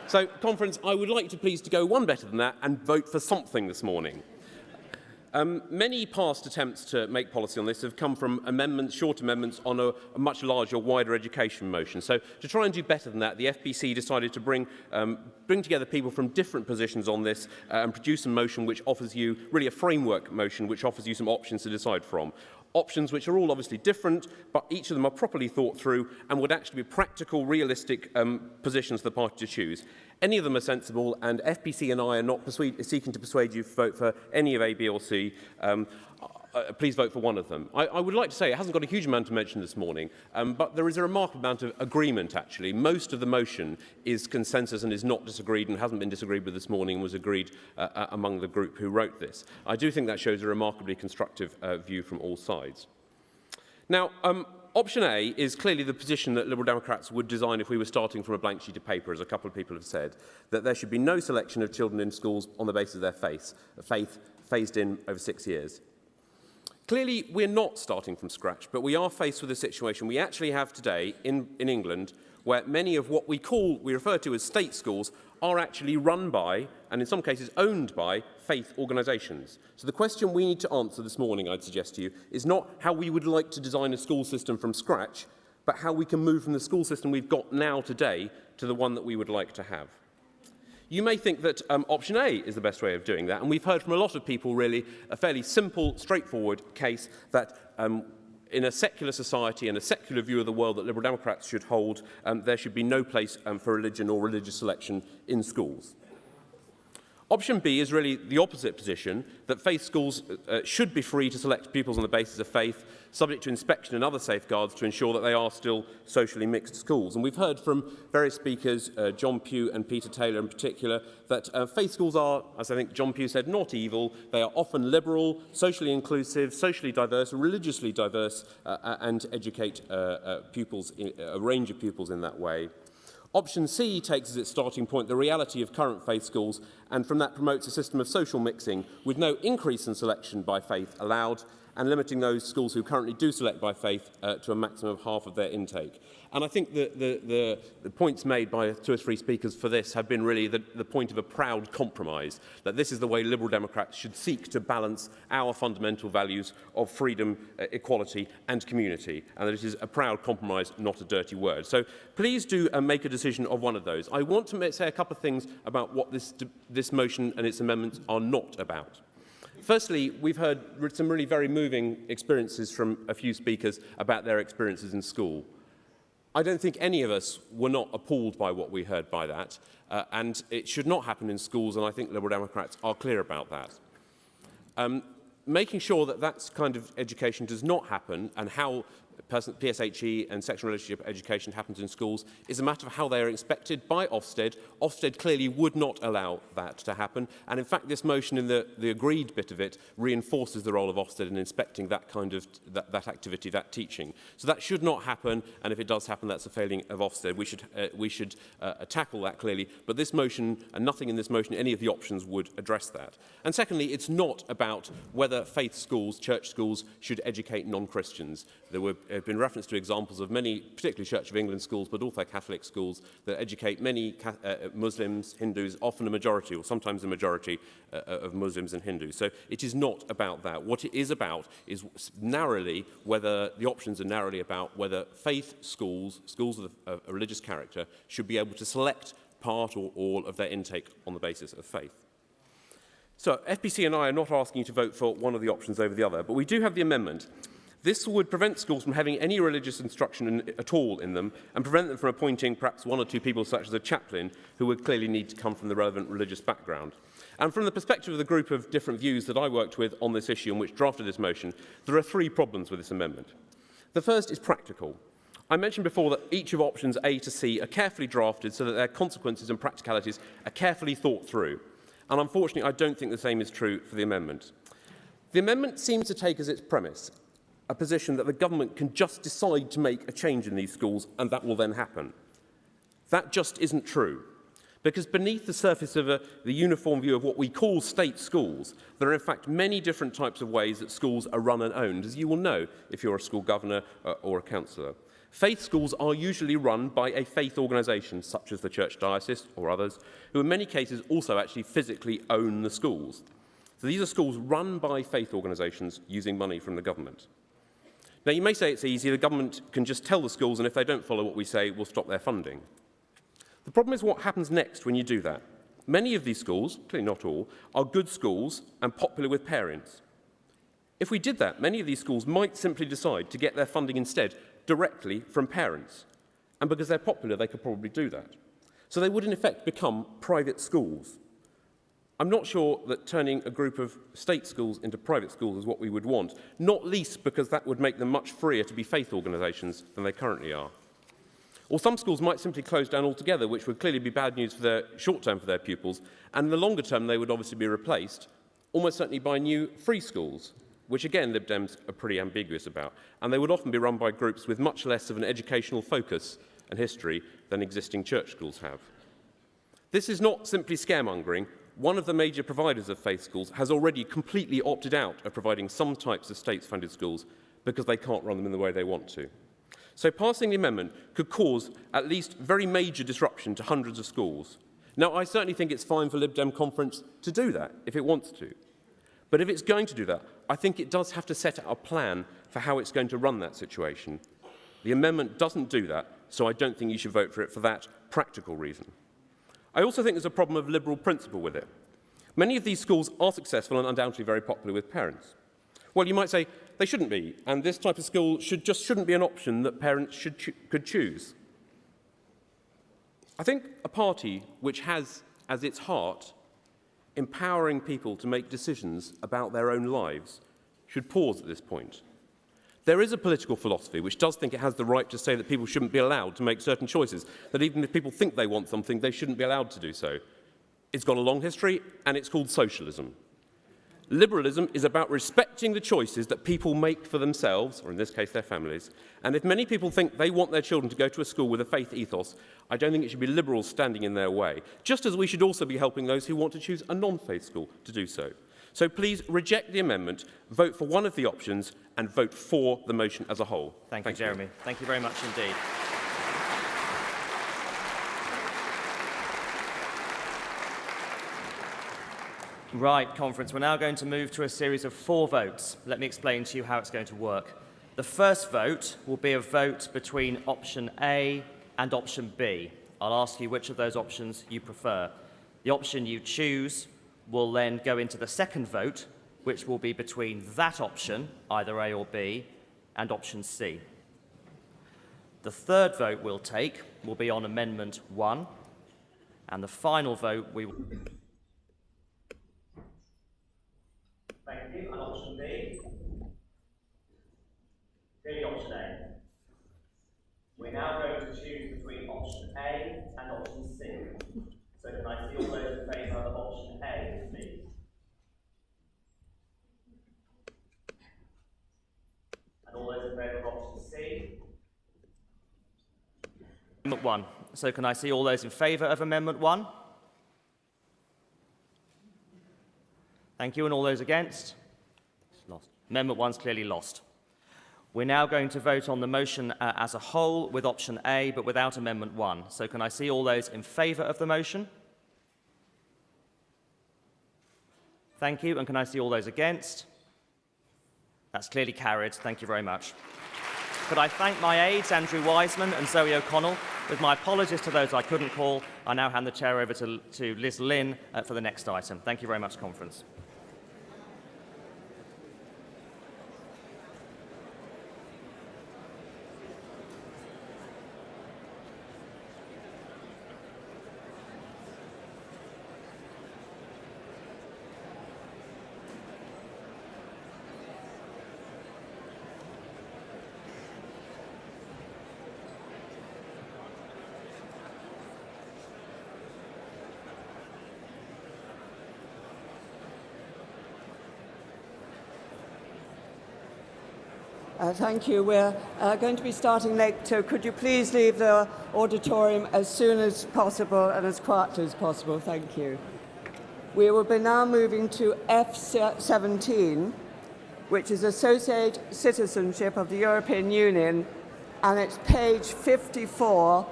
So, conference, I would like to please to go one better than that and vote for something this morning. Many past attempts to make policy on this have come from amendments, short amendments on a much larger, wider education motion. So to try and do better than that, the FPC decided to bring together people from different positions on this and produce a motion which offers you, really a framework motion, which offers you some options to decide from. Options which are all obviously different, but each of them are properly thought through and would actually be practical, realistic positions for the party to choose. Any of them are sensible, and FPC and I are not seeking to persuade you to vote for any of A, B or C. Please vote for one of them. I would like to say it hasn't got a huge amount to mention this morning, but there is a remarkable amount of agreement, actually. Most of the motion is consensus and is not disagreed and hasn't been disagreed with this morning and was agreed among the group who wrote this. I do think that shows a remarkably constructive view from all sides. Now, option A is clearly the position that Liberal Democrats would design if we were starting from a blank sheet of paper, as a couple of people have said, that there should be no selection of children in schools on the basis of their faith phased in over 6 years. Clearly, we're not starting from scratch, but we are faced with a situation we actually have today in England where many of what we refer to as state schools are actually run by, and in some cases owned by, faith organisations. So the question we need to answer this morning, I'd suggest to you, is not how we would like to design a school system from scratch, but how we can move from the school system we've got now today to the one that we would like to have. You may think that option A is the best way of doing that, and we've heard from a lot of people really a fairly simple, straightforward case that in a secular society and a secular view of the world that Liberal Democrats should hold, there should be no place for religion or religious selection in schools. Option B is really the opposite position, that faith schools should be free to select pupils on the basis of faith, subject to inspection and other safeguards to ensure that they are still socially mixed schools. And we've heard from various speakers, John Pugh and Peter Taylor in particular, that faith schools are, as I think John Pugh said, not evil. They are often liberal, socially inclusive, socially diverse, religiously diverse, and educate pupils, a range of pupils in that way. Option C takes as its starting point the reality of current faith schools, and from that promotes a system of social mixing with no increase in selection by faith allowed, and limiting those schools who currently do select by faith to a maximum of half of their intake. And I think the points made by 2 or 3 speakers for this have been really the point of a proud compromise, that this is the way Liberal Democrats should seek to balance our fundamental values of freedom, equality and community, and that it is a proud compromise, not a dirty word. So please do make a decision of one of those. I want to say a couple of things about what this motion and its amendments are not about. Firstly, we've heard some really very moving experiences from a few speakers about their experiences in school. I don't think any of us were not appalled by what we heard by that, and it should not happen in schools, and I think Liberal Democrats are clear about that. Making sure that that kind of education does not happen, and how PSHE and sexual relationship education happens in schools, is a matter of how they are expected by Ofsted. Ofsted clearly would not allow that to happen, and in fact this motion in the agreed bit of it reinforces the role of Ofsted in inspecting that kind of that activity, that teaching. So that should not happen, and if it does happen, that's a failing of Ofsted. We should tackle that clearly, but this motion, and nothing in this motion, any of the options would address that. And secondly, it's not about whether faith schools, church schools, should educate non-Christians. There have been reference to examples of many, particularly Church of England schools, but also Catholic schools, that educate many Muslims, Hindus, often a majority, or sometimes a majority of Muslims and Hindus. So it is not about that. What it is about is narrowly whether the options are narrowly about whether faith schools, schools of a religious character, should be able to select part or all of their intake on the basis of faith. So FPC and I are not asking you to vote for one of the options over the other, but we do have the amendment. This would prevent schools from having any religious instruction at all in them, and prevent them from appointing perhaps 1 or 2 people, such as a chaplain, who would clearly need to come from the relevant religious background. And from the perspective of the group of different views that I worked with on this issue and which drafted this motion, there are 3 problems with this amendment. The first is practical. I mentioned before that each of options A to C are carefully drafted so that their consequences and practicalities are carefully thought through. And unfortunately, I don't think the same is true for the amendment. The amendment seems to take as its premise a position that the government can just decide to make a change in these schools and that will then happen. That just isn't true. Because beneath the surface of the uniform view of what we call state schools, there are in fact many different types of ways that schools are run and owned, as you will know if you're a school governor or a councillor. Faith schools are usually run by a faith organisation, such as the church diocese or others, who in many cases also actually physically own the schools. So these are schools run by faith organisations using money from the government. Now, you may say it's easy, the government can just tell the schools, and if they don't follow what we say, we'll stop their funding. The problem is what happens next when you do that. Many of these schools, clearly not all, are good schools and popular with parents. If we did that, many of these schools might simply decide to get their funding instead directly from parents. And because they're popular, they could probably do that. So they would, in effect, become private schools. I'm not sure that turning a group of state schools into private schools is what we would want, not least because that would make them much freer to be faith organisations than they currently are. Or some schools might simply close down altogether, which would clearly be bad news for their short term for their pupils, and in the longer term they would obviously be replaced, almost certainly by new free schools, which again Lib Dems are pretty ambiguous about, and they would often be run by groups with much less of an educational focus and history than existing church schools have. This is not simply scaremongering. One of the major providers of faith schools has already completely opted out of providing some types of state-funded schools because they can't run them in the way they want to. So passing the amendment could cause at least very major disruption to hundreds of schools. Now, I certainly think it's fine for Lib Dem Conference to do that if it wants to. But if it's going to do that, I think it does have to set out a plan for how it's going to run that situation. The amendment doesn't do that, so I don't think you should vote for it for that practical reason. I also think there's a problem of liberal principle with it. Many of these schools are successful and undoubtedly very popular with parents. Well, you might say they shouldn't be, and this type of school shouldn't be an option that parents could choose. I think a party which has as its heart empowering people to make decisions about their own lives should pause at this point. There is a political philosophy which does think it has the right to say that people shouldn't be allowed to make certain choices, that even if people think they want something, they shouldn't be allowed to do so. It's got a long history, and it's called socialism. Liberalism is about respecting the choices that people make for themselves, or in this case, their families. And if many people think they want their children to go to a school with a faith ethos, I don't think it should be liberals standing in their way, just as we should also be helping those who want to choose a non-faith school to do so. So please reject the amendment, vote for one of the options, and vote for the motion as a whole. Thank you, Jeremy. Thank you very much indeed. Right, conference, we're now going to move to a series of 4 votes. Let me explain to you how it's going to work. The first vote will be a vote between option A and option B. I'll ask you which of those options you prefer. The option you choose will then go into the second vote, which will be between that option, either A or B, and option C. The third vote we'll take will be on Amendment 1, and the final vote we will... Thank you. And option B? Clearly option A. We're now going to choose between option A and option C. So can I see all those in favour of option A, please? And all those in favour of option C? Amendment 1. So can I see all those in favour of Amendment 1? Thank you. And all those against? It's lost. Amendment 1's clearly lost. We're now going to vote on the motion as a whole with option A, but without Amendment 1. So can I see all those in favour of the motion? Thank you. And can I see all those against? That's clearly carried. Thank you very much. Could I thank my aides, Andrew Wiseman and Zoe O'Connell. With my apologies to those I couldn't call, I now hand the chair over to Liz Lynn for the next item. Thank you very much, conference. Thank you. We're going to be starting late, so could you please leave the auditorium as soon as possible and as quietly as possible? Thank you. We will be now moving to F17, which is Associate Citizenship of the European Union, and it's page 54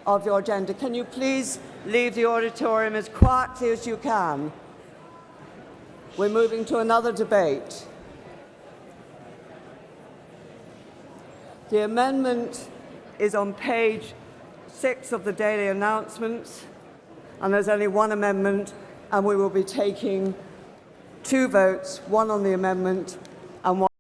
of your agenda. Can you please leave the auditorium as quietly as you can? We're moving to another debate. The amendment is on page 6 of the daily announcements, and there's only one amendment, and we will be taking 2 votes, one on the amendment and one